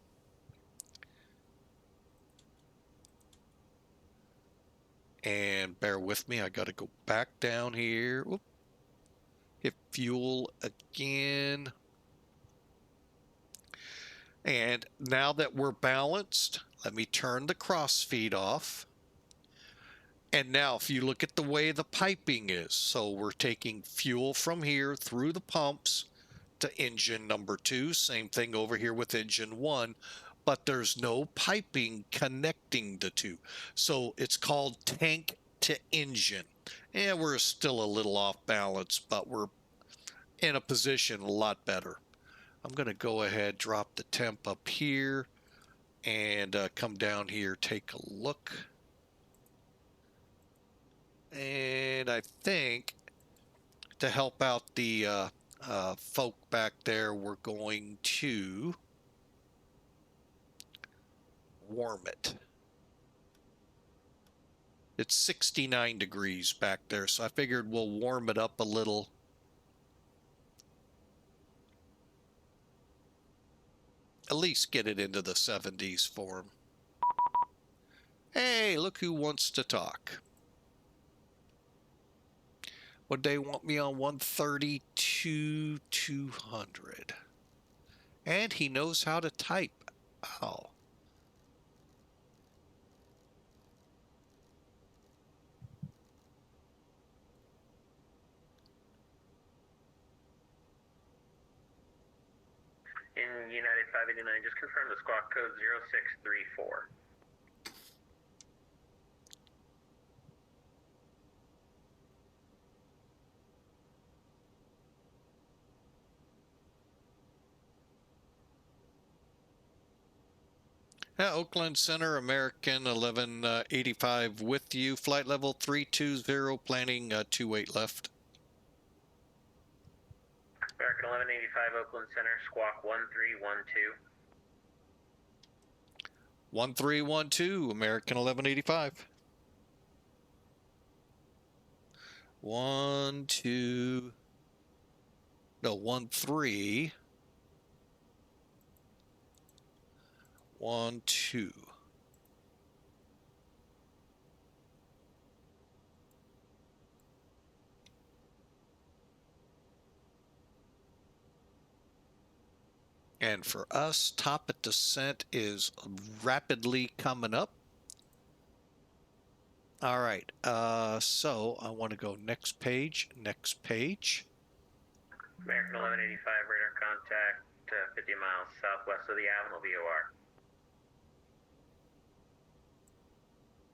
And bear with me, I got to go back down here. Whoop. Hit fuel again. And now that we're balanced, let me turn the crossfeed off. And now if you look at the way the piping is, so we're taking fuel from here through the pumps to engine number 2, same thing over here with engine 1, but there's no piping connecting the two. So it's called tank to engine. And we're still a little off balance, but we're in a position a lot better. I'm going to go ahead, drop the temp up here, and come down here, take a look. And I think to help out the folk back there, we're going to warm it. It's 69 degrees back there, so I figured we'll warm it up a little. At least get it into the 70s for 'em. Hey, look who wants to talk. Would they want me on 132-200? And he knows how to type. Oh. In United 589, just confirm the squawk code 0634. Oakland Center, American 1185 with you. Flight level 320, planning 28 left. American 1185, Oakland Center, squawk 1312. 1312, American 1185. 1, 2, no, 1, 3. 1, 2. And for us, top at descent is rapidly coming up. All right, so I want to go next page, next page. American 1185, radar contact 50 miles southwest of the Avenel VOR.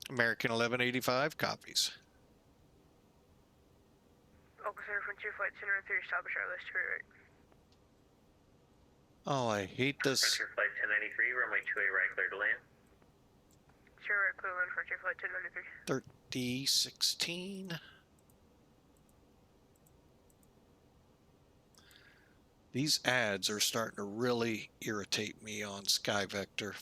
American 1185 copies. Oakland Center, Frontier Flight Center 3, establish RLS 2 right. Oh, I hate this. Frontier Flight 1093, runway 28 right, clear to land. 2 right, clear land, Frontier Flight 1093. 3016. These ads are starting to really irritate me on SkyVector.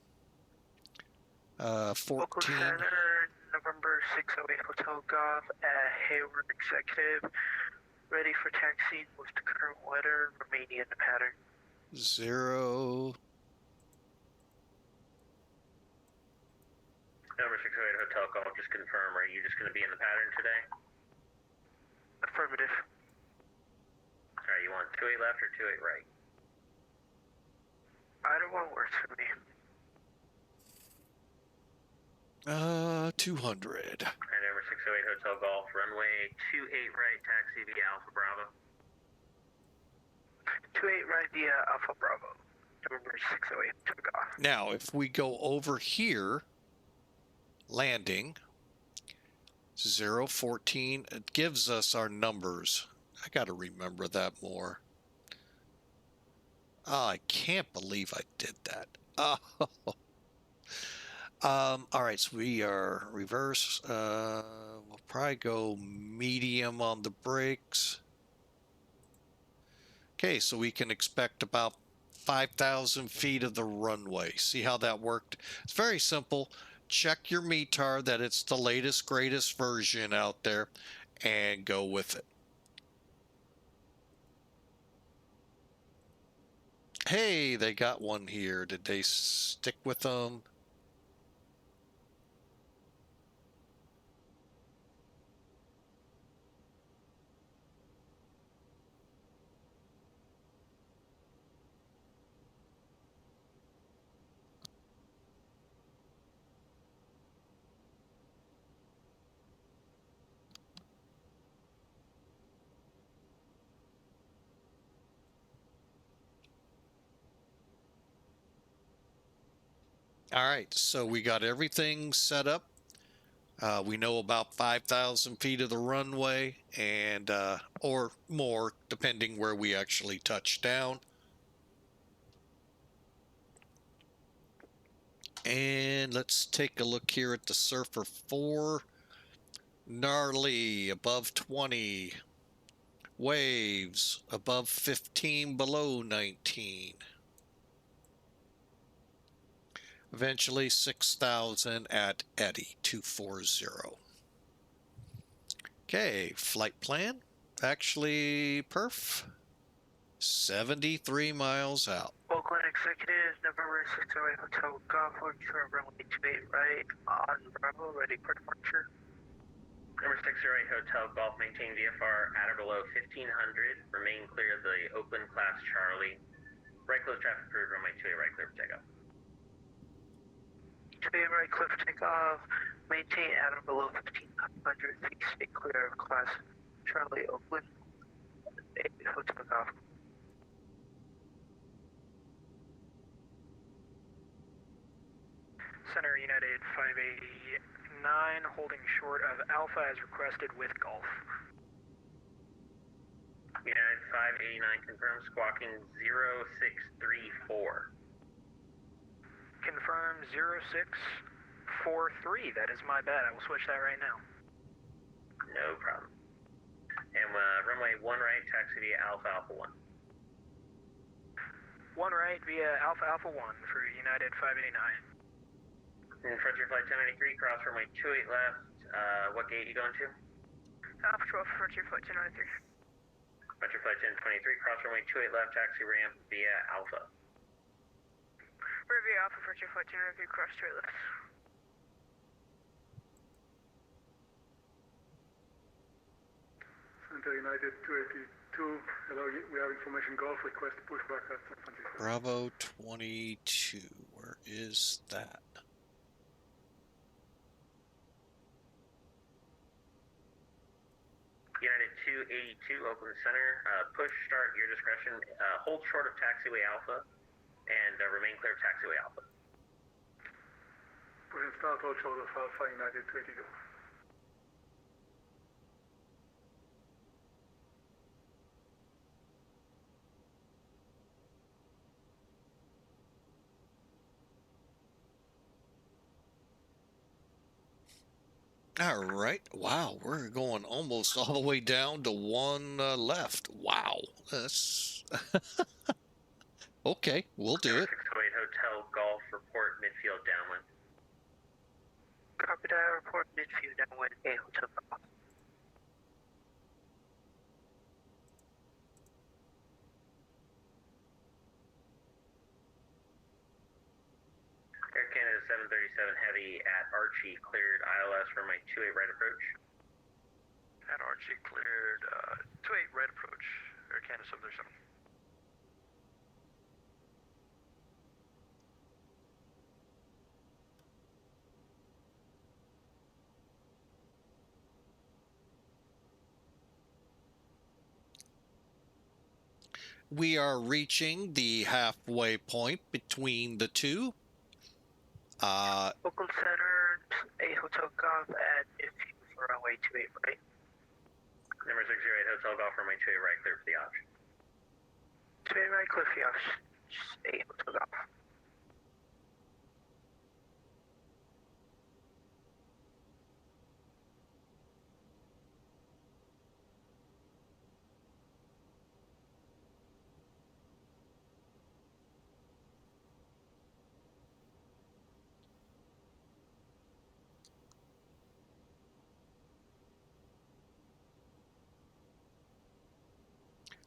14. Oakland Center, November 608 Hotel Golf at Hayward Executive. Ready for taxi with the current weather, remaining in the pattern. 0. Number 608 Hotel Golf, just confirm, are you just going to be in the pattern today? Affirmative. Alright, you want 28 left or 28 right? Either one works for me. 200. Alright, number 608 Hotel Golf, runway 28 right, taxi via Alpha Bravo. 28 right via Alpha Bravo. November 608 Hotel Golf. Now, if we go over here, landing, 014, it gives us our numbers. I got to remember that more. Oh, I can't believe I did that. Oh. All right, so we are reverse. We'll probably go medium on the brakes. Okay, so we can expect about 5,000 feet of the runway. See how that worked? It's very simple. Check your METAR that it's the latest, greatest version out there and go with it. Hey, they got one here. Did they stick with them? All right, so we got everything set up. We know about 5,000 feet of the runway and or more, depending where we actually touch down. And let's take a look here at the SERFR 4. Gnarly, above 20. Waves, above 15, below 19. Eventually 6,000 at Eddy 240. Okay, flight plan. Actually, perf. 73 miles out. Oakland Executive, November 608 Hotel Golf, for runway 28 right on Bravo, ready for departure. Number 608 Hotel Golf, maintain VFR at or below 1500. Remain clear of the open class Charlie. Right close traffic approved, runway 28 right clear for takeoff. 28 right clear for takeoff. Maintain at or below 1500 feet. Stay clear of class Charlie Oakland Hotel Golf. Center United 589, holding short of Alpha as requested with Golf. United 589, confirm squawking 0634. Confirm 0643. That is my bad. I will switch that right now. No problem. And runway 1 right, taxi via Alpha Alpha 1. 1 right via Alpha Alpha 1 for United 589. And Frontier Flight 1093, cross runway 28 left. What gate you going to? Alpha 12, Frontier Flight 1093. Frontier Flight 1023, cross runway 28 left, taxi ramp via Alpha. We're via Alpha, Frontier Flight 1093, cross 28 left. Center United 282, hello, we have information Golf, request pushback at San Francisco. Bravo 22. Where is that? United 282, Oakland Center. Push start your discretion. Hold short of taxiway Alpha and remain clear of taxiway Alpha. Push and start all short of Alpha United 282. All right. Wow, we're going almost all the way down to one left. Wow. That's okay. We'll do it. 608 Hotel Golf, report midfield downwind. Copy that, report midfield downwind, A Hotel Golf. Air Canada 737 Heavy at Archie, cleared ILS runway 28 right approach. At Archie, cleared 28 right approach, Air Canada 737. We are reaching the halfway point between the two. Oakland Center, A Hotel Golf at midfield for runway 28 right. Number 608 Hotel Golf, runway 28 right, clear for the option. 28 right, clear for the option. A Hotel Golf.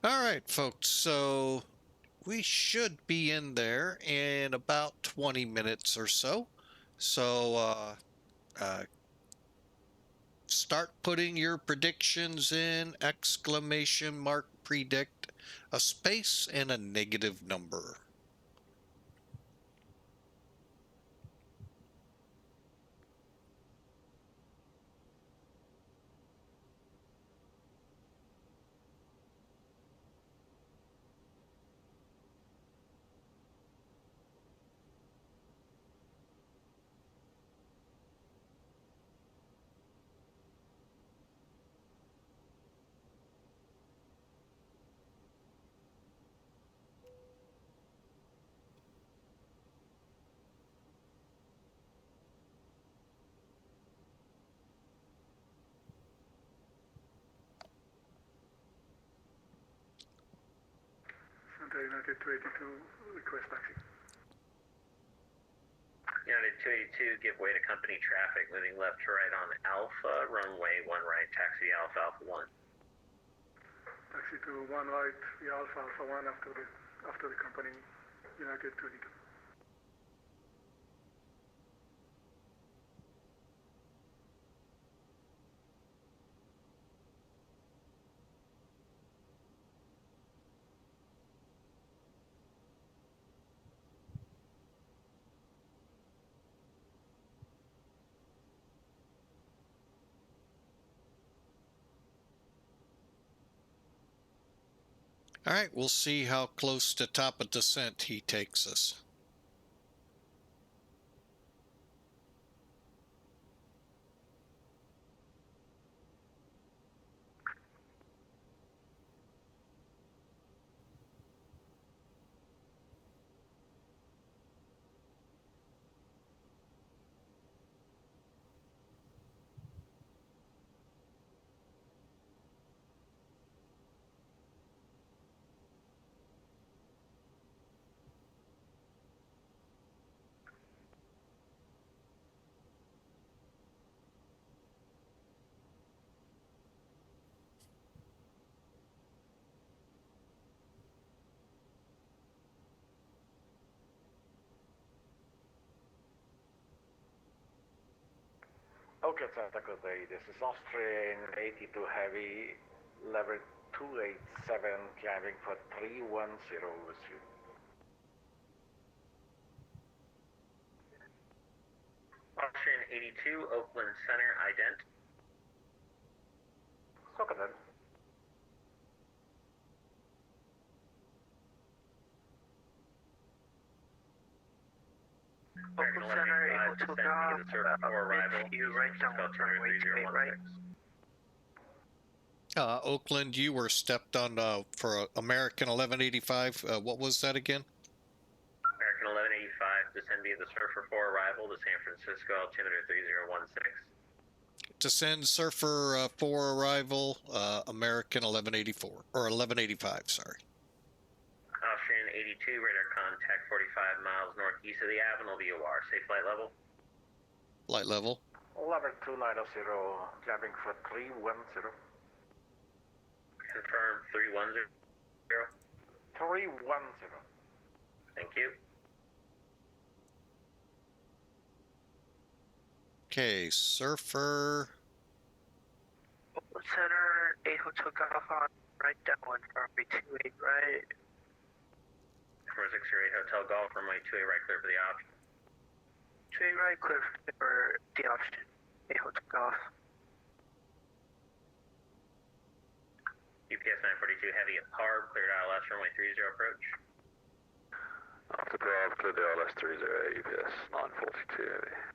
All right, folks. So we should be in there in about 20 minutes or so. So start putting your predictions in, exclamation mark predict, a space and a negative number. United 282, request taxi. United 282, give way to company traffic, moving left to right on Alpha, runway 1 right, taxi Alpha, Alpha 1. Taxi to 1 right, via Alpha, Alpha 1 after the company, United 282. All right, we'll see how close to top of descent he takes us. Okay, Santa Cruz, this is Austrian 82 Heavy, level 287, climbing for 310 with you. Austrian 82, Oakland Center, ident. STOKD. Oakland Center, able to go you right down runway 28 right. Oakland, you were stepped on for American 1185. What was that again? American 1185, descend via the SERFR 4 arrival to San Francisco, altimeter 3016. Descend SERFR 4 arrival, American 1184, or 1185, sorry. Austrian 82, radar contact 45 miles northeast of the Avenel VOR. Safe flight level? Light level. Level 290, climbing for 310. Confirm 310. 310. Thank you. Okay, SERFR. Oakland Center, 8 Hotel Golf on right down runway 28 right. 4608 Hotel Golf, runway 28 right, clear for the option. 28 right, clear for the option. 8 Hotel Golf. UPS 942 Heavy at PARB, cleared ILS, runway 30 approach. After PARB, clear the ILS 30, UPS 942 Heavy.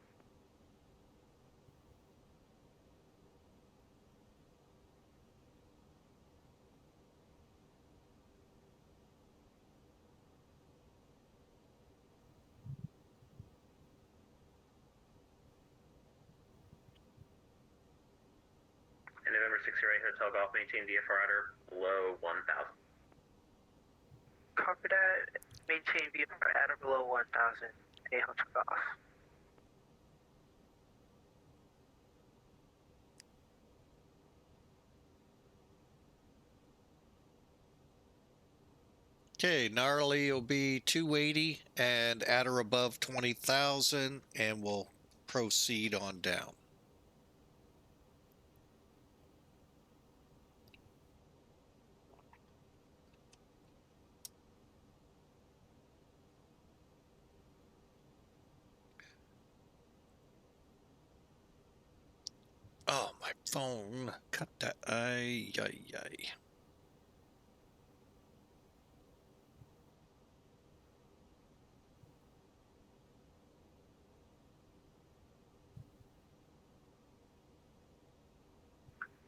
November 608 Hotel Golf, maintain VFR rudder below 1000. Copy that. Maintain VFR at or below 1000. 8 Hotel Golf. Okay, gnarly will be 280 and at or above 20,000, and we'll proceed on down. Oh, my phone. Cut that. Ay, ay, ay.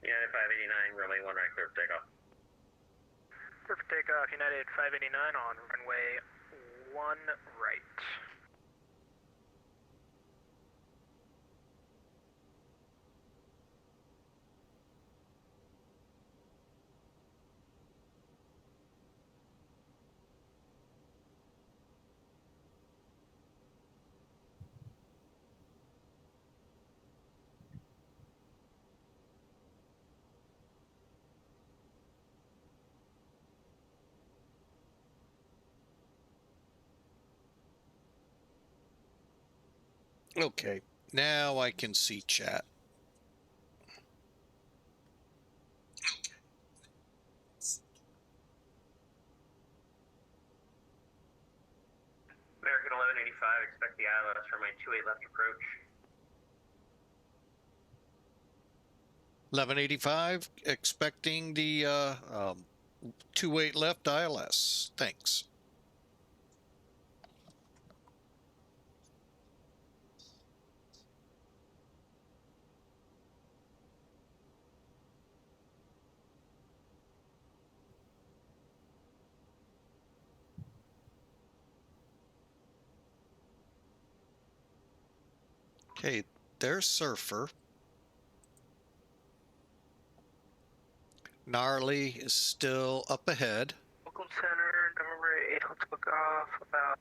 United 589, runway 1 right, clear for takeoff. Clear for takeoff, United 589 on runway 1 right. Okay, now I can see chat. American 1185, expect the ILS for my 28 left approach. 1185, expecting the 28 left ILS. Thanks. Okay, there's SERFR. Gnarly is still up ahead. Oakland Center, November 8 Hotel Golf, about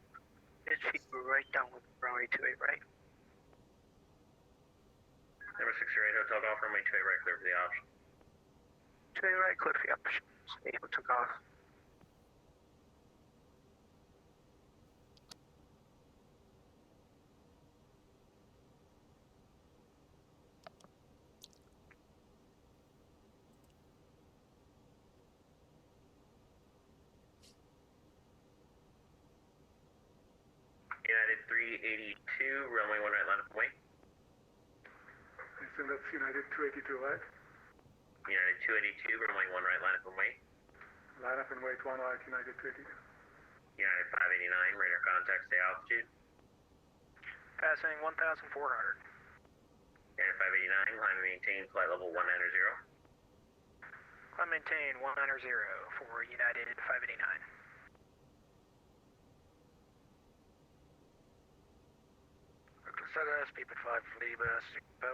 mid-feet right down with runway 28 right. Number 608 Hotel Golf, runway 28 right, clear for the option. 28 right, clear for the option. 8 Hotel Golf. United 382, runway 1 right, line up and wait. I assume that's United 282, right? United 282, runway 1 right, line up and wait. Line up and wait, 1 right, United 282. United 589, radar contact, stay altitude. Passing 1,400. United 589, climb and maintain flight level 190. Climb maintain 190 for United 589. Center, SP5 Lima,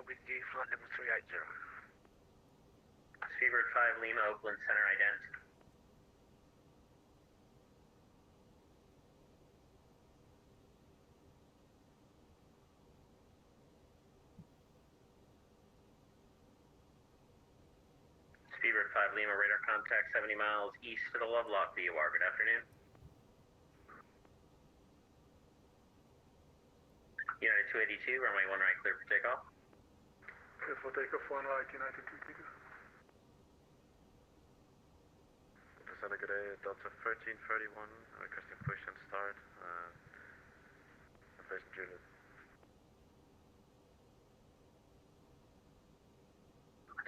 with you, flight number 380. Seabird 5 Lima, Oakland Center, ident. Seabird 5 Lima, radar contact 70 miles east of the Lovelock VOR. Good afternoon. United 282, runway 1 right, clear for takeoff. Clear for takeoff, 1 right, United 282. Center, good day, Delta 1331, requesting push and start. Passenger unit.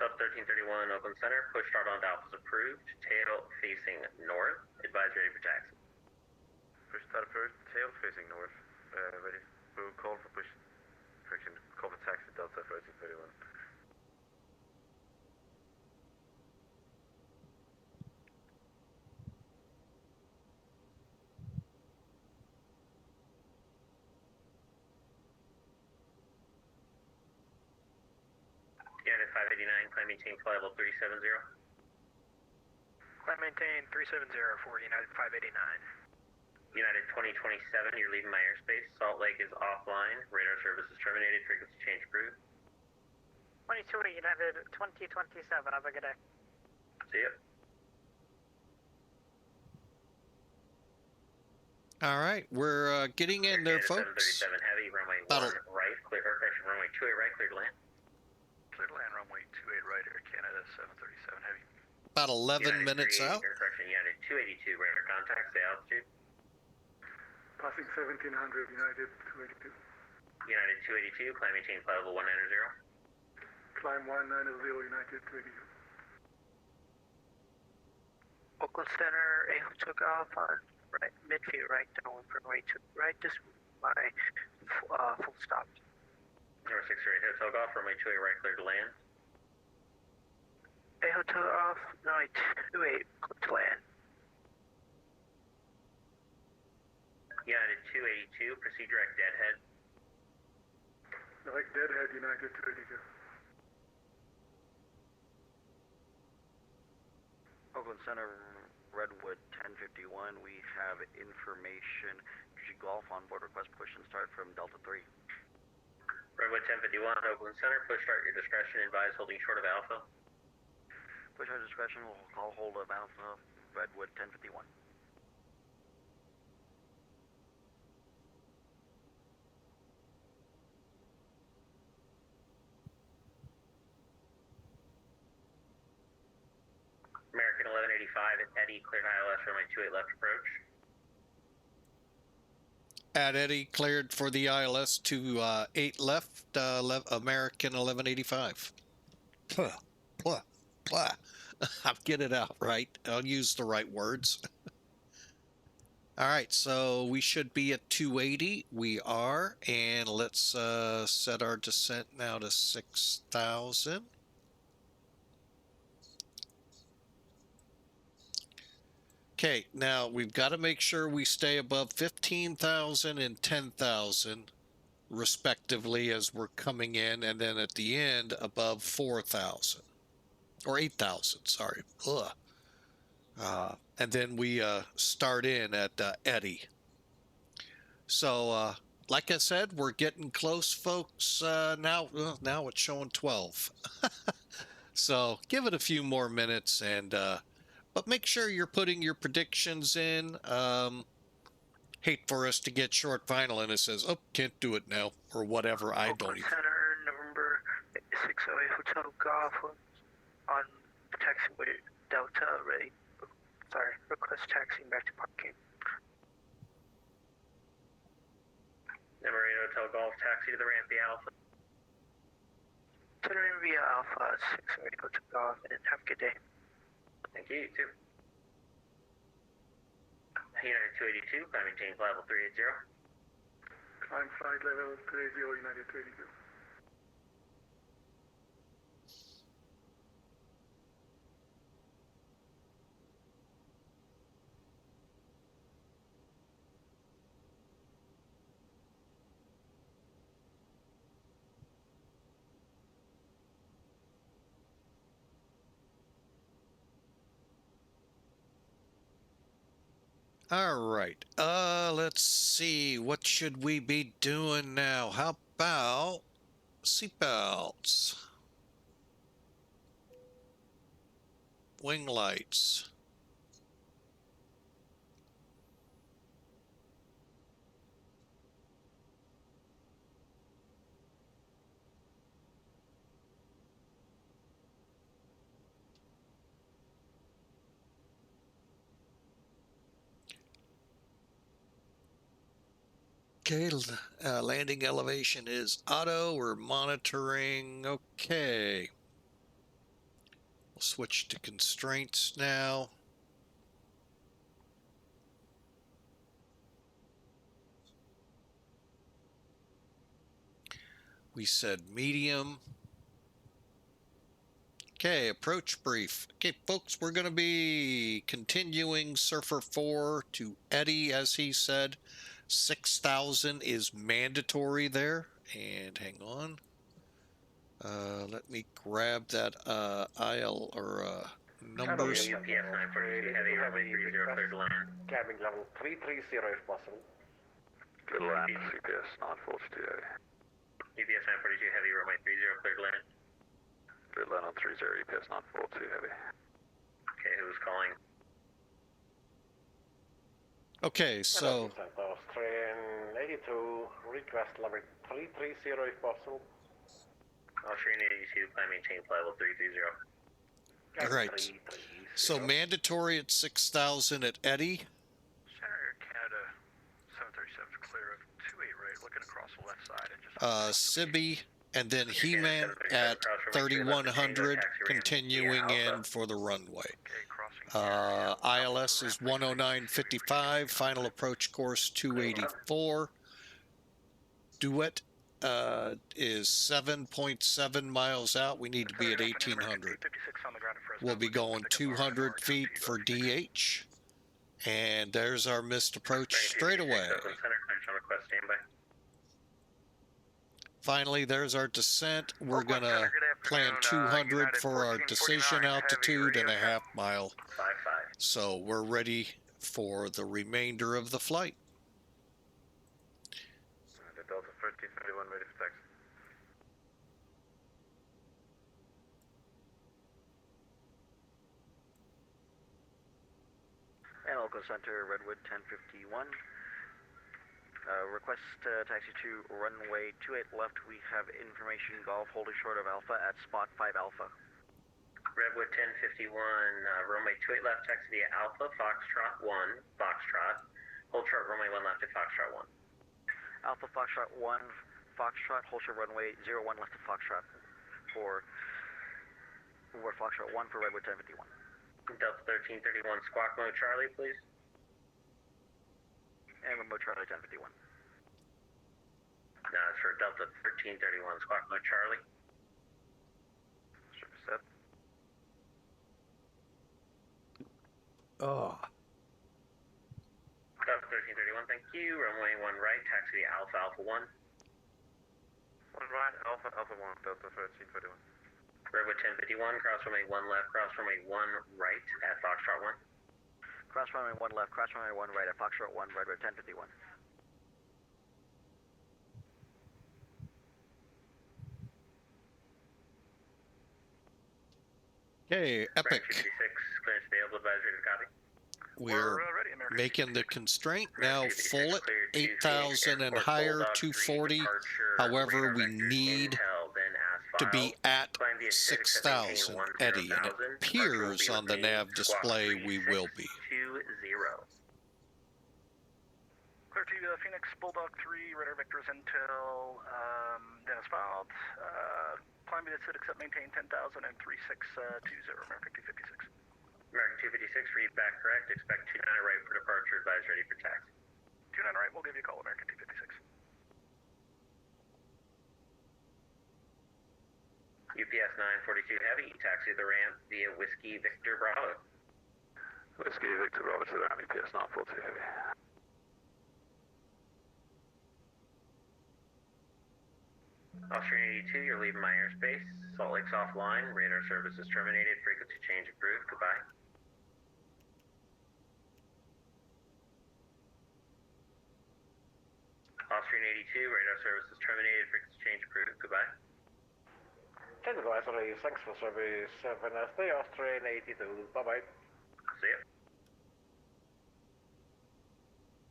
Delta 1331, Oakland Center, push start on Alpha's approved, tail facing north, advise ready for taxi. Push start first, tail facing north, ready. We'll call for push. Correction, call for taxi, Delta 1331. United 589, climb maintain flight level 370. Climb maintain 370 for United 589. United 2027, you're leaving my airspace. Salt Lake is offline. Radar service is terminated. Frequency change approved. 22 to United 2027. Have a good day. See ya. All right, we're getting in there, folks. 737 heavy, runway 1 right, clear, or correction, runway 28 right, clear to land. Clear to land, runway 28 right, Air Canada 737 heavy. About 11 United minutes 38, out. Or correction, United 282, radar contact, stay altitude. Passing 1700, United 282. United 282, climb maintain flight level 190. Climb 190, United 282. Oakland Center, 8 Hotel Golf on right, mid-feet right down with runway 2 right. This is my full stop. Number 608 Hotel Golf, runway 28 right, clear to land. 8 Hotel Golf, runway 28, clear to land. United 282, proceed direct deadhead. Direct deadhead, United 282. Oakland Center, Redwood 1051. We have information. UG Golf on board. Request push and start from Delta 3. Redwood 1051, Oakland Center, push start your discretion, advise holding short of Alpha. Push our discretion. We'll call hold of Alpha. Redwood 1051. at Eddie, cleared ILS runway 28 left approach. At Eddie, cleared for the ILS to 8 left, American 1185. Blah, blah, blah. I'll get it out right. I'll use the right words. All right, so we should be at 280. We are, and let's set our descent now to 6,000. Okay, now we've got to make sure we stay above 15,000 and 10,000 respectively as we're coming in, and then at the end above 4,000 or 8,000, sorry. And then we start in at Eddie. So like I said, we're getting close, folks. Now it's showing 12. So give it a few more minutes, and but make sure you're putting your predictions in. Hate for us to get short final and it says, oh, can't do it now, or whatever. I don't even. Center, November 608 Hotel Golf on taxiway Delta, ready. Sorry, request taxiing back to parking. Number 8 Hotel Golf, taxi to the ramp via Alpha. Centering via Alpha 608 Hotel Golf, and have a good day. Thank you, you too. United 282, climbing change level 380. Climb flight level 30, United 282. All right. Let's see. What should we be doing now? How about seatbelts? Wing lights. Okay, landing elevation is auto. We're monitoring. Okay. We'll switch to constraints now. We said medium. Okay, approach brief. Okay, folks, we're going to be continuing SERFR 4 to Eddie, as he said. 6,000 is mandatory there. And hang on. Let me grab that IL or numbers. Cabin level 330 if possible. Good land, CPS 942. UPS 942 heavy, runway 30, cleared land. Good land on 30, UPS 942 heavy. Okay, who's calling? Okay, so Austrian 82, request level 330 if possible. Austrian 82, climbing change level 330. all right. So mandatory at 6,000 at Eddie. Center Canada 737 clear of 28 right, looking across the left side and just. Sibby, and then He-Man at 3,100, continuing in for the runway. ILS is 109.55, final approach course 284. Duet is 7.7 miles out. We need to be at 1,800. We'll be going 200 feet for DH. And there's our missed approach straight away. Finally, there's our descent. We're going to plan 200 for our decision altitude and a half mile. So we're ready for the remainder of the flight. The Delta 1331 ready for taxi. And Elko Center, Redwood 1051. Request taxi to runway 28 left. We have information golf holding short of Alpha at spot 5 Alpha. Redwood 1051, runway 28 left, taxi via Alpha, Foxtrot 1, Foxtrot. Hold short, runway 1 left at Foxtrot 1. Alpha Foxtrot 1, Foxtrot, hold short runway 01 left of Foxtrot for Foxtrot 1 for Redwood 1051. Delta 1331, squawk mode Charlie, please. And remote Charlie 1051. No, it's for Delta 1331, squawk mode Charlie. Service up. Oh. Delta 1331, thank you. Runway 1 right, taxi to Alpha, Alpha 1. 1 right, Alpha, Alpha 1, Delta 1331. Redwood 1051, cross runway 1 left, cross runway 1 right at Foxtrot 1. Cross runway 1 left, cross runway 1 right at Foxtrot 1, Redwood 1051. Okay, Epic. 56, clearance available, advisory to copy. We're ready, American making the constraint now full at 8,000 and higher, 240. However, we need to be at 6,000, Eddie, and it appears on the nav display we will be. Clear to Phoenix, Bulldog 3, radar vectors Int'l, Dennis Filed. Climb to accept, maintain 10,000 and 3620, American 256. American 256, read back correct. Expect 29 right for departure, advise ready for taxi. 29 right, we'll give you a call, American 256. UPS 942 Heavy, taxi the ramp via Whiskey Victor Bravo. Whiskey Victor Bravo to the ramp, UPS 942 Heavy. Austrian 82, you're leaving my airspace. Salt Lake's offline. Radar service is terminated. Frequency change approved. Goodbye. Austrian 82, radar service is terminated. Frequency change approved. Goodbye. Ten advisory, thanks for service. Have a nice day, Austrian 82. Bye-bye. See ya.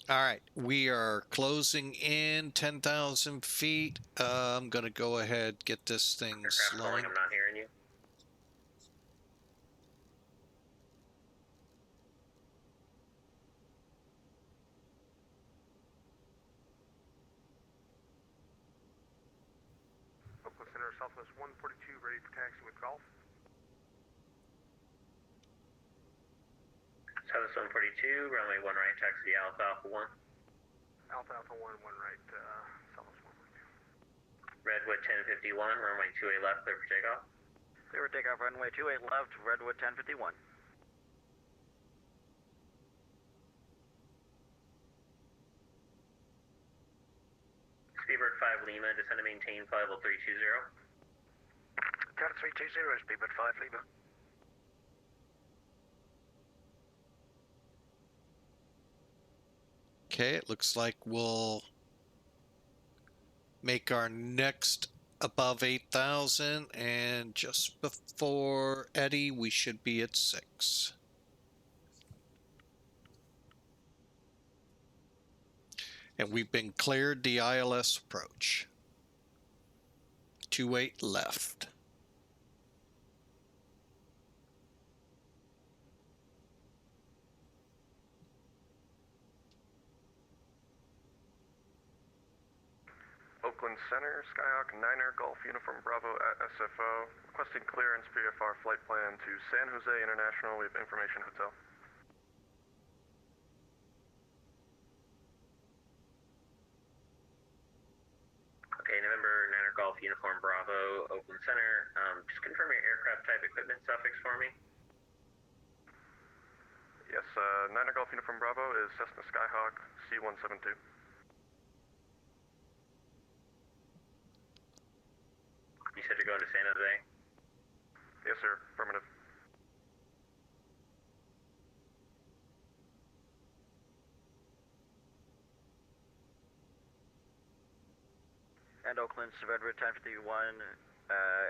All right, we are closing in 10,000 feet. I'm going to go ahead, get this thing slowing. I'm not hearing you. Oakland Center, Southwest 142, ready for taxi with Golf. Southwest 142, runway 1 right, taxi Alpha, Alpha 1. Alpha, Alpha 1, 1 right, Southwest 142. Redwood 1051, runway 28 left, clear for takeoff. Clear for takeoff, runway 28 left, Redwood 1051. Speedbird 5 Lima, descend to maintain flight level 320. Delta 320, Speedbird 5 Lima. Okay, it looks like we'll make our next above 8,000, and just before Eddie, we should be at 6. And we've been cleared the ILS approach. 28 left. Oakland Center, Skyhawk 9er, Golf Uniform Bravo at SFO. Requesting clearance VFR flight plan to San Jose International. We have information hotel. Okay, November 9er Golf Uniform Bravo, Oakland Center. Just confirm your aircraft type equipment suffix for me. Yes, 9er Golf Uniform Bravo is Cessna Skyhawk C-172. You said you're going to San Jose? Yes, sir. Affirmative. And Oakland, Redwood 1051,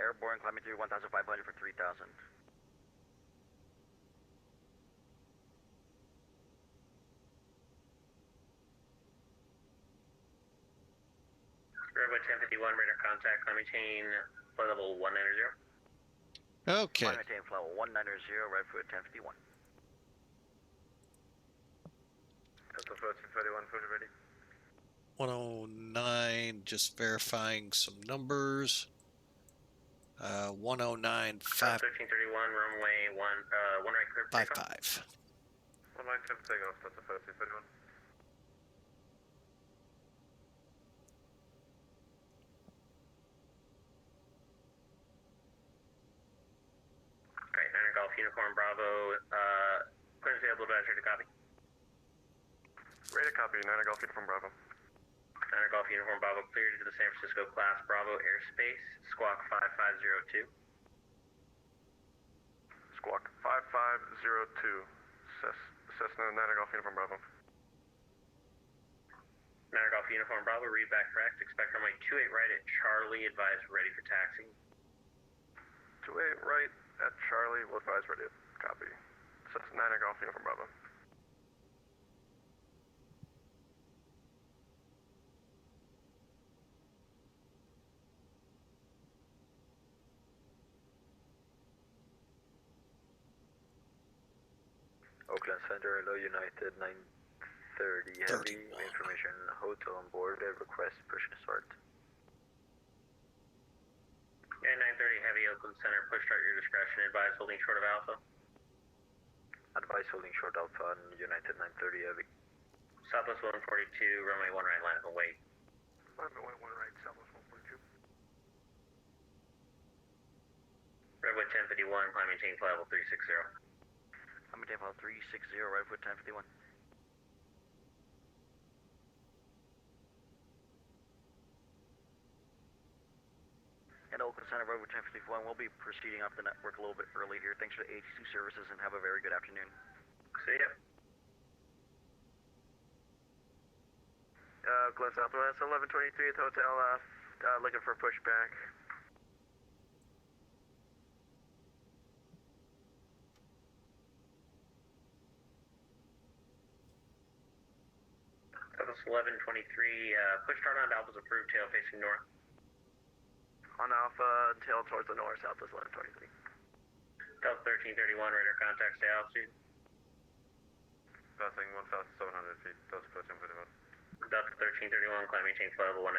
airborne, climbing through 1,500 for 3,000. Redwood 1051, radar contact, climate chain, flight level 190. Okay. Maintain flight level 190, right foot 1051. Delta 1331, foot ready. 109, just verifying some numbers. 109, 1331, runway 1 right clear for takeoff. 55. 1 right clear for takeoff, Delta 1331. Alright, 9 Golf Uniform Bravo, clearance available to advise to copy. Ready to copy, 9 Golf Uniform Bravo. 9 Golf Uniform Bravo cleared to the San Francisco class Bravo airspace, squawk 5502. Squawk 5502. Cessna 9 Golf Uniform Bravo. 9 Golf Uniform Bravo, read back correct. Expect runway 28 right at Charlie, advise ready for taxi. 28 right at Charlie, will advise ready. Copy. Cessna 9 Golf Uniform Bravo. Oakland Center, hello United 930 Heavy, information hotel on board, request push and start. Yeah, 930 Heavy, Oakland Center, push start your discretion, advise holding short of Alpha. Advise holding short Alpha on United 930 Heavy. Southwest 142, runway 1 right, line up and wait. Runway 1 right, Southwest 142. Redwood 1051, climb maintain flight level 360. I'm maintain flight 360, right foot 1051. And Oakland Center, right foot 1051, we'll be proceeding up the network a little bit early here. Thanks for the AT2 services and have a very good afternoon. See ya. Glen Southwest 1123 at the hotel, looking for pushback. Southwest 1123, push start on Alpha's approved, tail facing north. On Alpha, tail towards the north, Southwest 1123. Delta 1331, radar contact, stay altitude. Passing 1,700 feet, Delta 1331. Delta 1331, climb maintain flight level 190.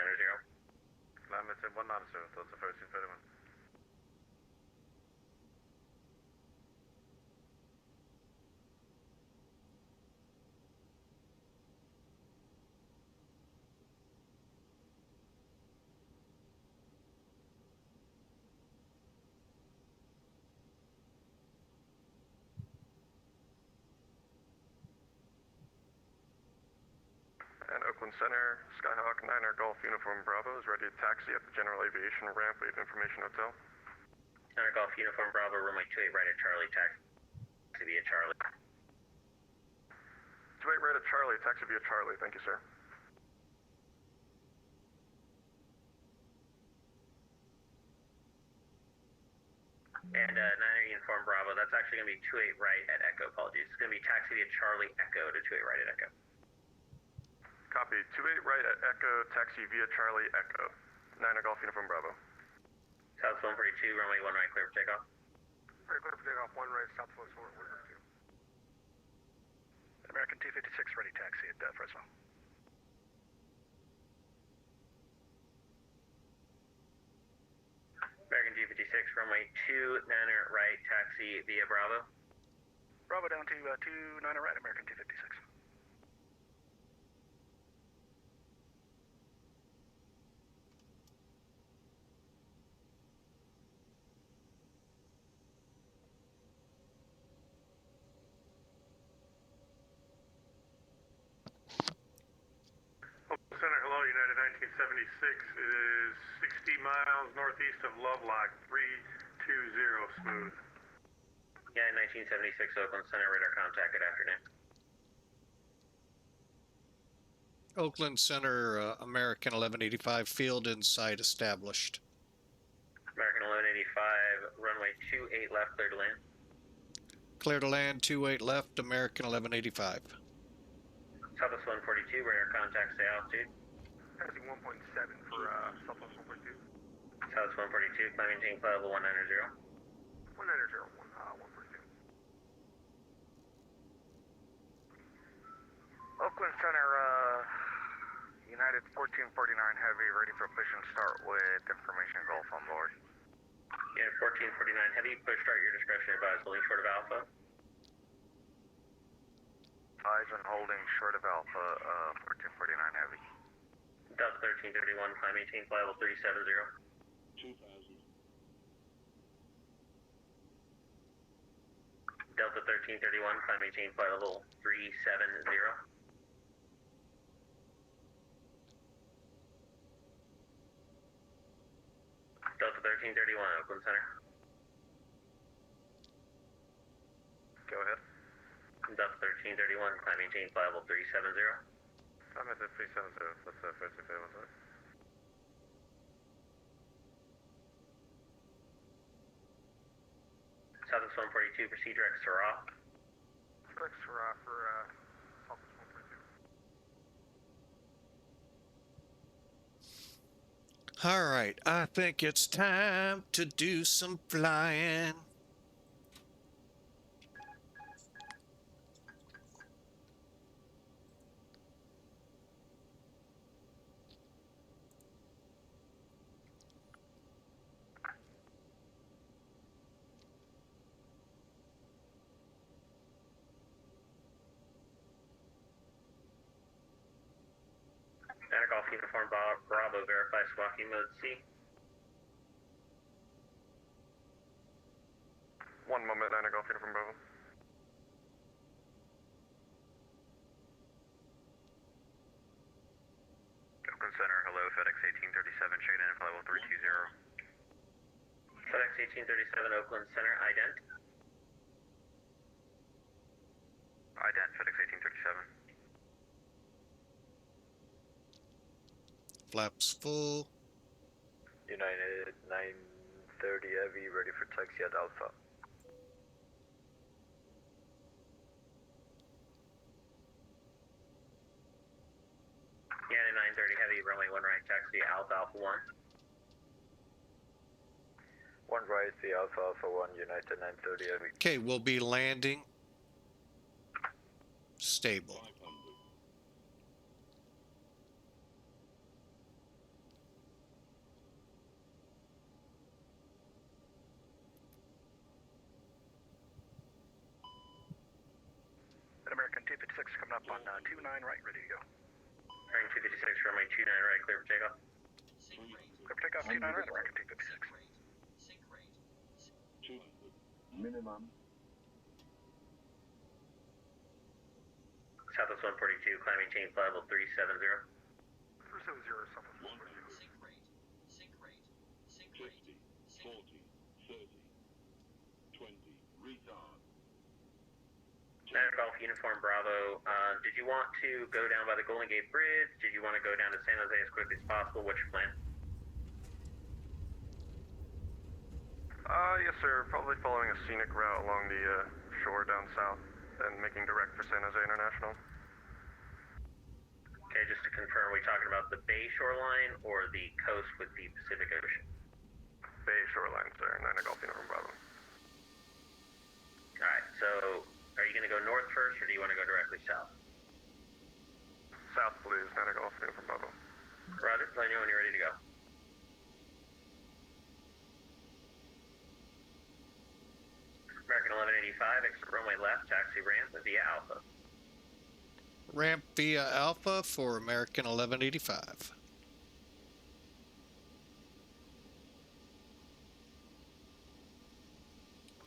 Climb maintain 190, Delta 1331. And Oakland Center, Skyhawk 9 Golf Uniform Bravo is ready to taxi at the General Aviation ramp. We have information hotel. 9 Golf Uniform Bravo, runway 28 right at Charlie, taxi via Charlie. 28 right at Charlie, taxi via Charlie. Thank you, sir. And 9 Uniform Bravo, that's actually going to be 28 right at Echo, apologies. It's going to be taxi via Charlie, Echo to 28 right at Echo. Copy. 28 right at Echo, taxi via Charlie, Echo. 9 Golf Uniform Bravo. South 142, runway 1 right, clear for takeoff. Very clear for takeoff, 1 right, Southwest 142. American 256 ready taxi at Fresno. American 256, runway 29 right, taxi via Bravo. Bravo down to 29 right, American 256. Center, hello, United 1976. It is 60 miles northeast of Lovelock, 320 smooth. Yeah, 1976 Oakland Center, radar contact, good afternoon. Oakland Center, American 1185, field insight established. American 1185, runway 28 left, clear to land. Clear to land, 28 left, American 1185. Southwest 142, radar contact, stay altitude. Passing 1.7 for Southwest 142. Southwest 142, climb maintain flight level 190. 190, Oakland Center, United 1449 Heavy, ready for push and start with information Gulf on board. Unit 1449 Heavy, push start your discretion advised, holding short of Alpha. Eyes on holding short of Alpha, 1449 Heavy. Delta 1331, climb maintain flight level 370. 2000. Delta 1331, climb maintain flight level 370. Delta 1331, Oakland Center. Go ahead. Delta 1331, climb maintain flight level 370. I'm at the 370, that's the first available. Southwest 142, proceed direct Sarah. Direct Sarah for Southwest 142. All right, I think it's time to do some flying. Golf Uniform Bravo, verify squawking mode C. One moment, Golf Uniform Bravo. Oakland Center, hello, FedEx 1837, check in and flight level 320. FedEx 1837, Oakland Center, ident. Ident, FedEx 1837. Flaps full. United 930 Heavy, ready for taxi at Alpha. United 930 Heavy, runway 1 right, taxi Alpha 1. 1 right, the Alpha 1, United 930 Heavy. Okay, we'll be landing. Stable. American 256 coming up on 29 right, ready to go. American 256, runway 29 right, clear for takeoff. Clear for takeoff, 29 right, American 256. Minimum. Southwest 142, climb maintain flight level 370. 370, Southwest 142. 50, 40, 30, 20, retard. Golf Uniform Bravo, did you want to go down by the Golden Gate Bridge? Did you want to go down to San Jose as quickly as possible? What's your plan? Yes sir, probably following a scenic route along the shore down south and making direct for San Jose International. Okay, just to confirm, are we talking about the Bay shoreline or the coast with the Pacific Ocean? Bay shoreline, sir, 9 Golf Uniform Bravo. Alright, so are you going to go north first or do you want to go directly south? South please, 9 Golf Uniform Bravo. Roger, let me know when you're ready to go. American 1185, exit runway left, taxi ramp via Alpha. Ramp via Alpha for American 1185.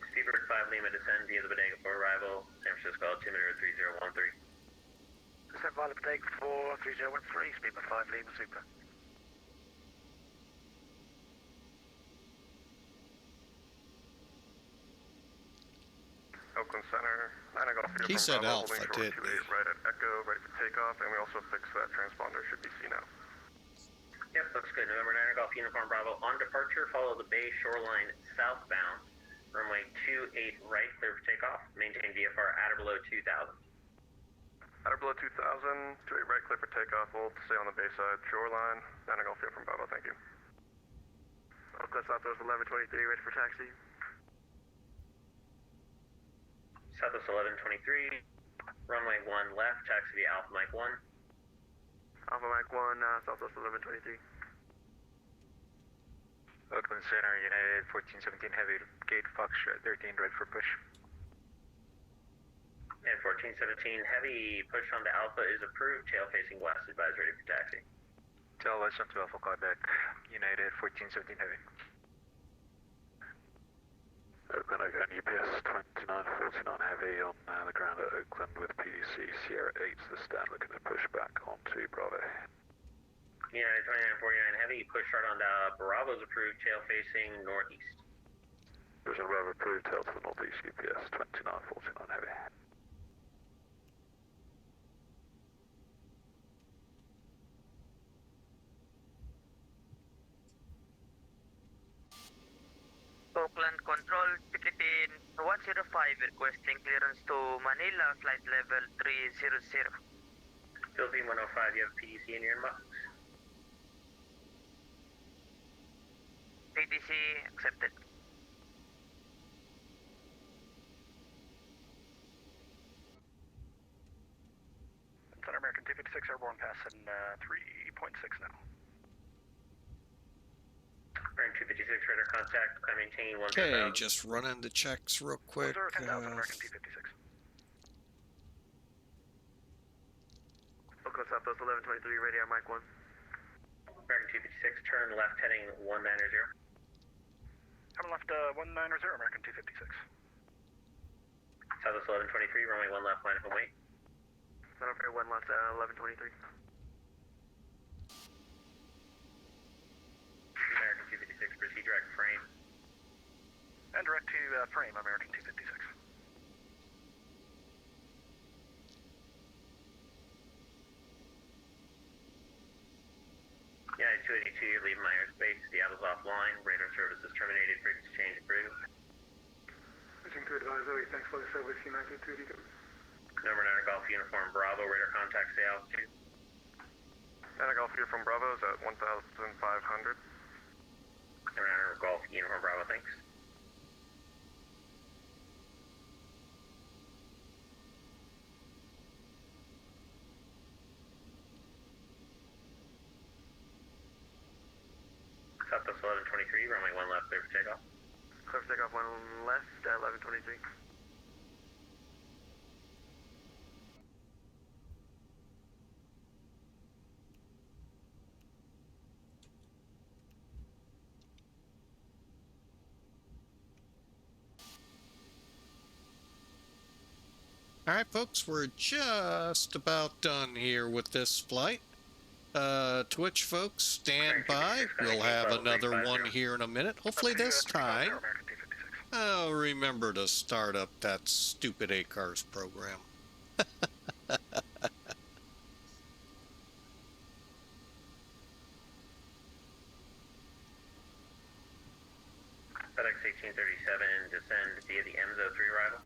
Speedbird 5 Lima, descend via the Bodega for arrival, San Francisco, altimeter 3013. Descend via the Bodega for 3013, Speedbird 5 Lima, super. Oakland Center, 9 Golf Uniform He said Bravo, Alpha, holding short didn't 28 right at Echo, ready for takeoff, and we also fixed that transponder, should be seen now. Yep, looks good. November 9 Golf Uniform Bravo, on departure, follow the Bay shoreline southbound, runway 28 right, clear for takeoff, maintain VFR at or below 2000. At or below 2000, 28 right, clear for takeoff, we'll stay on the bay side, shoreline, 9 Golf Uniform Bravo, thank you. Oakland Southwest 1123, ready for taxi. Southwest 1123, runway 1 left, taxi via Alpha Mike 1. Alpha Mike 1, Southwest 1123. Oakland Center, United 1417 Heavy, gate Foxtrot 13, ready for push. And 1417 Heavy, push on to Alpha is approved, tail facing west, advise ready for taxi. Tell us on to Alpha Quebec, United 1417 Heavy. Oakland, I got UPS 2949 Heavy on the ground at Oakland with PDC Sierra 8 to the stand, looking to push back onto Bravo. United 2949 Heavy, push start on to Bravo's approved, tail facing northeast. There's a Bravo approved, tail to the northeast, UPS 2949 Heavy. Oakland Control, Philippine 105 requesting clearance to Manila, flight level 300. Philippine 105, you have PDC in your inbox? PDC accepted. Center American 256 airborne passing 3.6 now. American 256 radar contact, climb maintain 1. Okay, just running the checks real quick. 10,000 American 256. Oakland Southwest 1123, radar Mike 1. American 256, turn left heading 190. Coming left 190, American 256. Southwest 1123, runway 1 left, line up and wait. Center Fair 1 left, 1123. American 256, proceed direct frame. And direct to frame, American 256. United 282, you're leaving my airspace. Seattle's offline. Radar service is terminated. Frequency change approved. Pushing to advisory, thanks for the service, United 282. Number 9 Golf Uniform Bravo, radar contact, stay altitude. 9 Golf Uniform Bravo is at 1,500. Number 9 Golf Uniform Bravo, thanks. Southwest 1123, runway 1 left, clear for takeoff. Clear for takeoff 1 left, 1123. All right, folks, we're just about done here with this flight. Twitch folks, stand by. We'll have another one here in a minute. Hopefully this time I'll remember to start up that stupid ACARS program. FedEx 1837, descend via the MZO 3 arrival.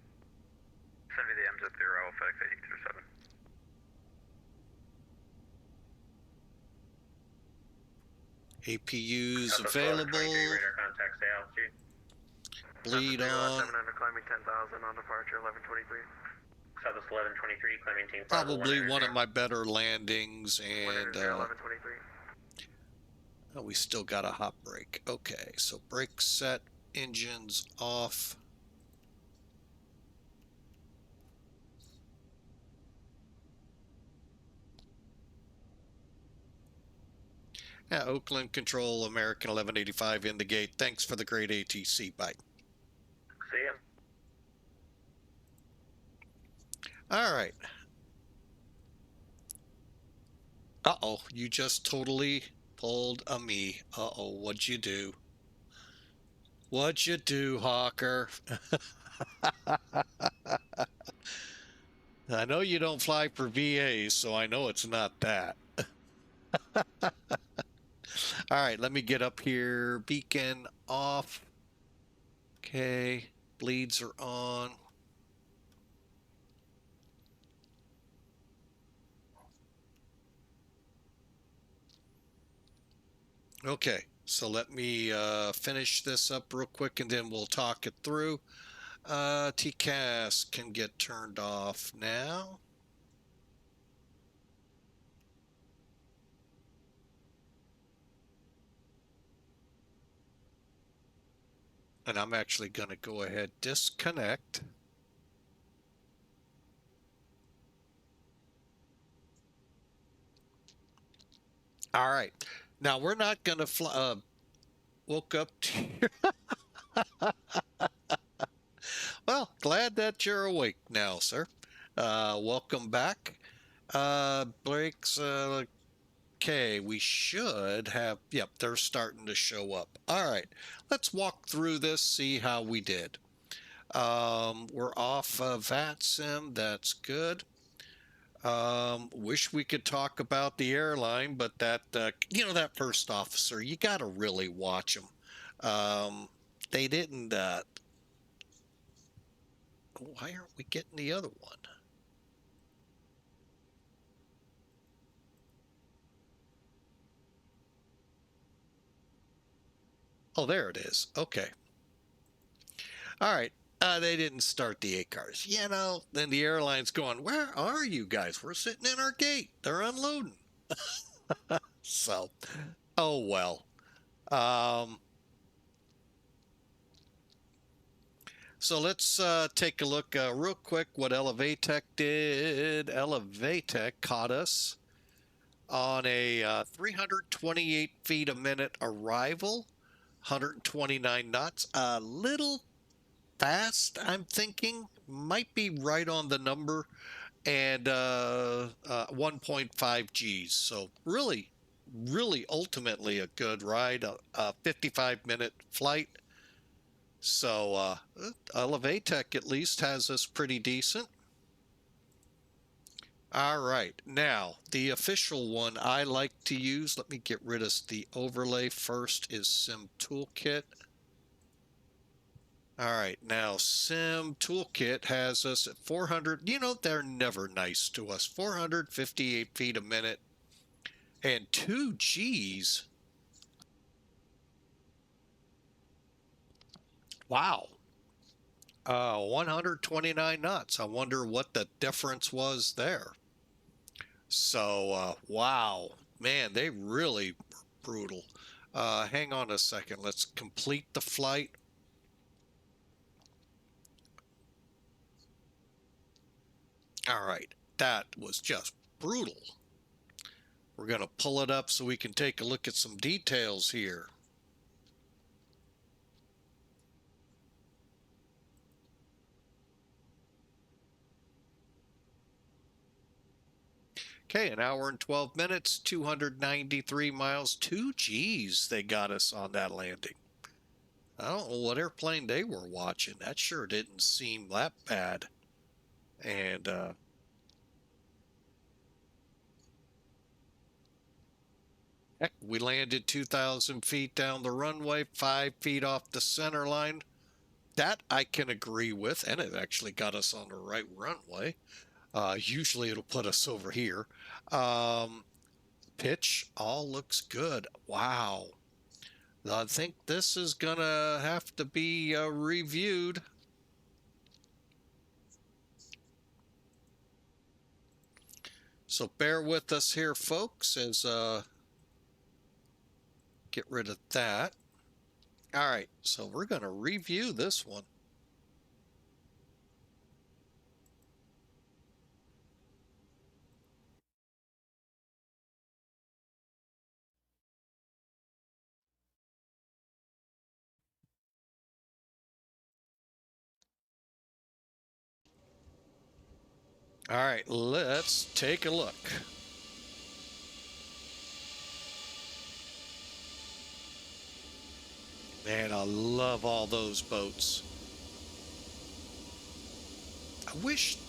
Send me the MZO 3 arrival, FedEx 1837. APUs available. Radar contact, stay altitude. Bleed on. 700, climbing 10,000 on departure, 1123. Southwest 1123, climb maintain. Probably one of my better landings, and 1123. oh, we still got a hot brake. Okay, so brake set, engines off. Yeah, Oakland Control, American 1185 in the gate. Thanks for the great ATC. Bye. See ya. All right. Uh-oh, you just totally pulled a me. Uh-oh, what'd you do? What'd you do, Hawker? I know you don't fly for VAs, so I know it's not that. All right, let me get up here. Beacon off. Okay, bleeds are on. Okay, so let me finish this up real quick and then we'll talk it through. TCAS can get turned off now. And I'm actually going to go ahead, disconnect. All right. Now we're not going to fly. Woke up to Well, glad that you're awake now, sir. Welcome back. Brakes, okay, we should have, yep, they're starting to show up. All right, let's walk through this, see how we did. We're off VATSIM, that's good. Wish we could talk about the airline, but that, that first officer, you got to really watch them. They didn't, why aren't we getting the other one? Oh, there it is. Okay. All right. They didn't start the 8 cars. Then the airline's going, where are you guys? We're sitting in our gate. They're unloading. So, oh well. So let's take a look real quick what Elevatech did. Elevatech caught us on a 328 feet a minute arrival, 129 knots. A little fast, I'm thinking. Might be right on the number. And 1.5 Gs. So really ultimately a good ride. A 55-minute flight. So Elevatech at least has us pretty decent. All right, now the official one I like to use, let me get rid of the overlay first, is Sim Toolkit. All right, now Sim Toolkit has us at 400, they're never nice to us, 458 feet a minute and 2 Gs. Wow. 129 knots. I wonder what the difference was there. So, wow, man, they really brutal. Hang on a second. Let's complete the flight. All right, that was just brutal. We're going to pull it up so we can take a look at some details here. Okay, 1 hour and 12 minutes, 293 miles, 2 Gs they got us on that landing. I don't know what airplane they were watching. That sure didn't seem that bad. And heck, we landed 2,000 feet down the runway, 5 feet off the center line. That I can agree with, and it actually got us on the right runway. Usually it'll put us over here. Pitch all looks good. Wow. I think this is gonna have to be reviewed. So bear with us here, folks, as get rid of that. All right, so we're gonna review this one. All right, let's take a look. Man, I love all those boats. I wish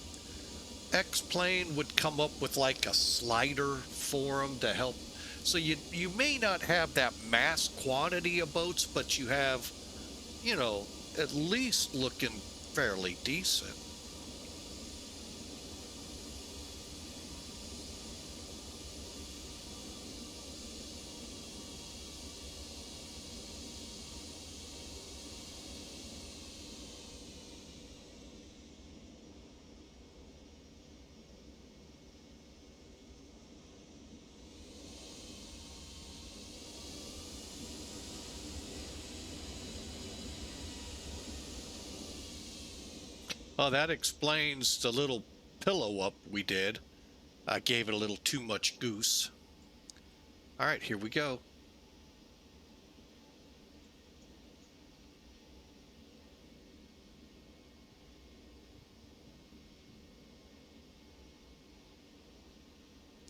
X-Plane would come up with like a slider for them to help. So you may not have that mass quantity of boats, but you have, at least looking fairly decent. Well, that explains the little pillow up we did. I gave it a little too much goose. All right, here we go.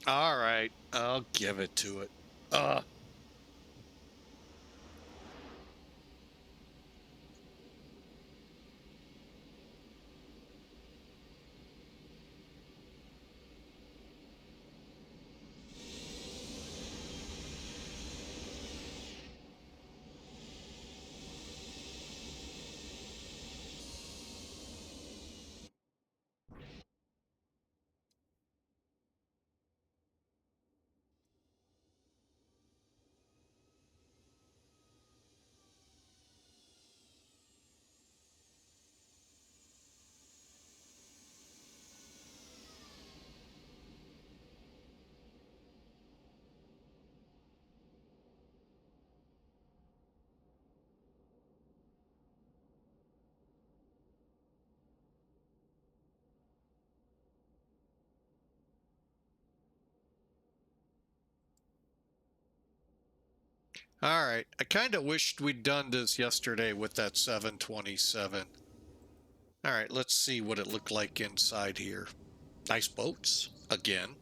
All right, I'll give it to it. All right, I kind of wished we'd done this yesterday with that 727. All right, let's see what it looked like inside here. Nice boats, again.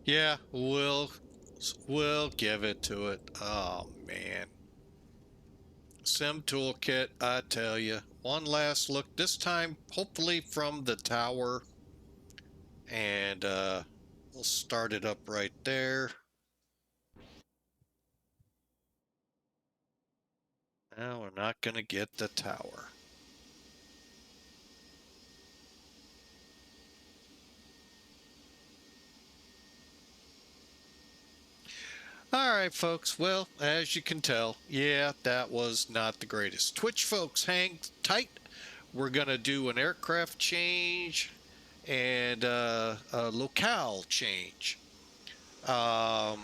Yeah, we'll give it to it. Oh, man. Sim toolkit, I tell you. One last look, this time hopefully from the tower. And we'll start it up right there. Now we're not going to get the tower. All right, folks. Well, as you can tell, yeah, that was not the greatest. Twitch folks, hang tight. We're going to do an aircraft change and a locale change. Hang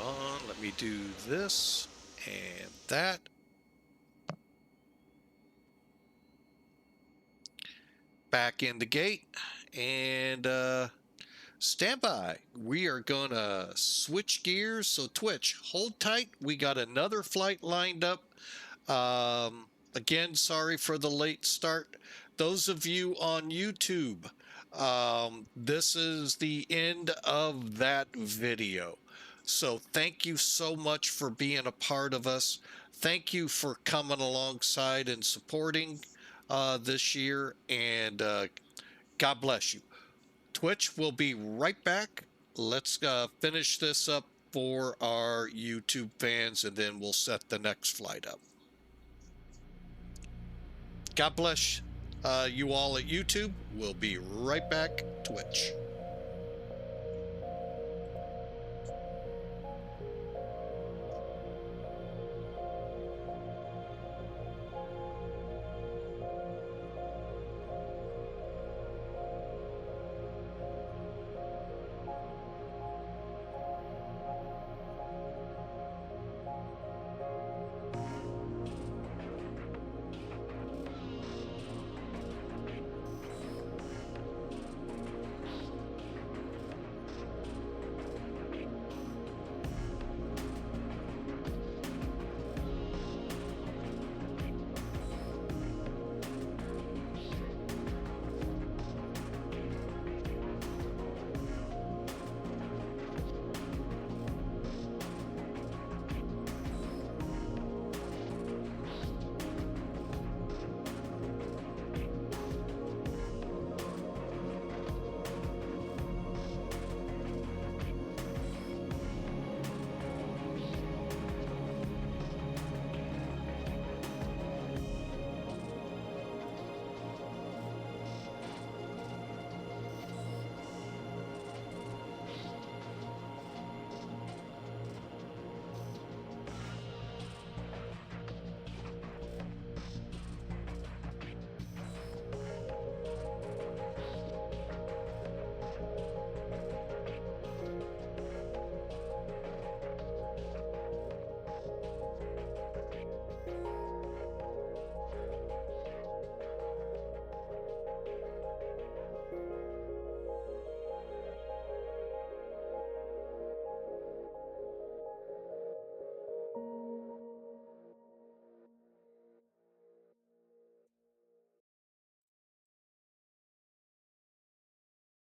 on, let me do this and that. Back in the gate and stand by. We are gonna switch gears. So Twitch, hold tight. We got another flight lined up. Again, sorry for the late start. Those of you on YouTube, this is the end of that video. So thank you so much for being a part of us. Thank you for coming alongside and supporting this year, and God bless you. Twitch will be right back. Let's finish this up for our YouTube fans, and then we'll set the next flight up. God bless you all at YouTube. We'll be right back, Twitch.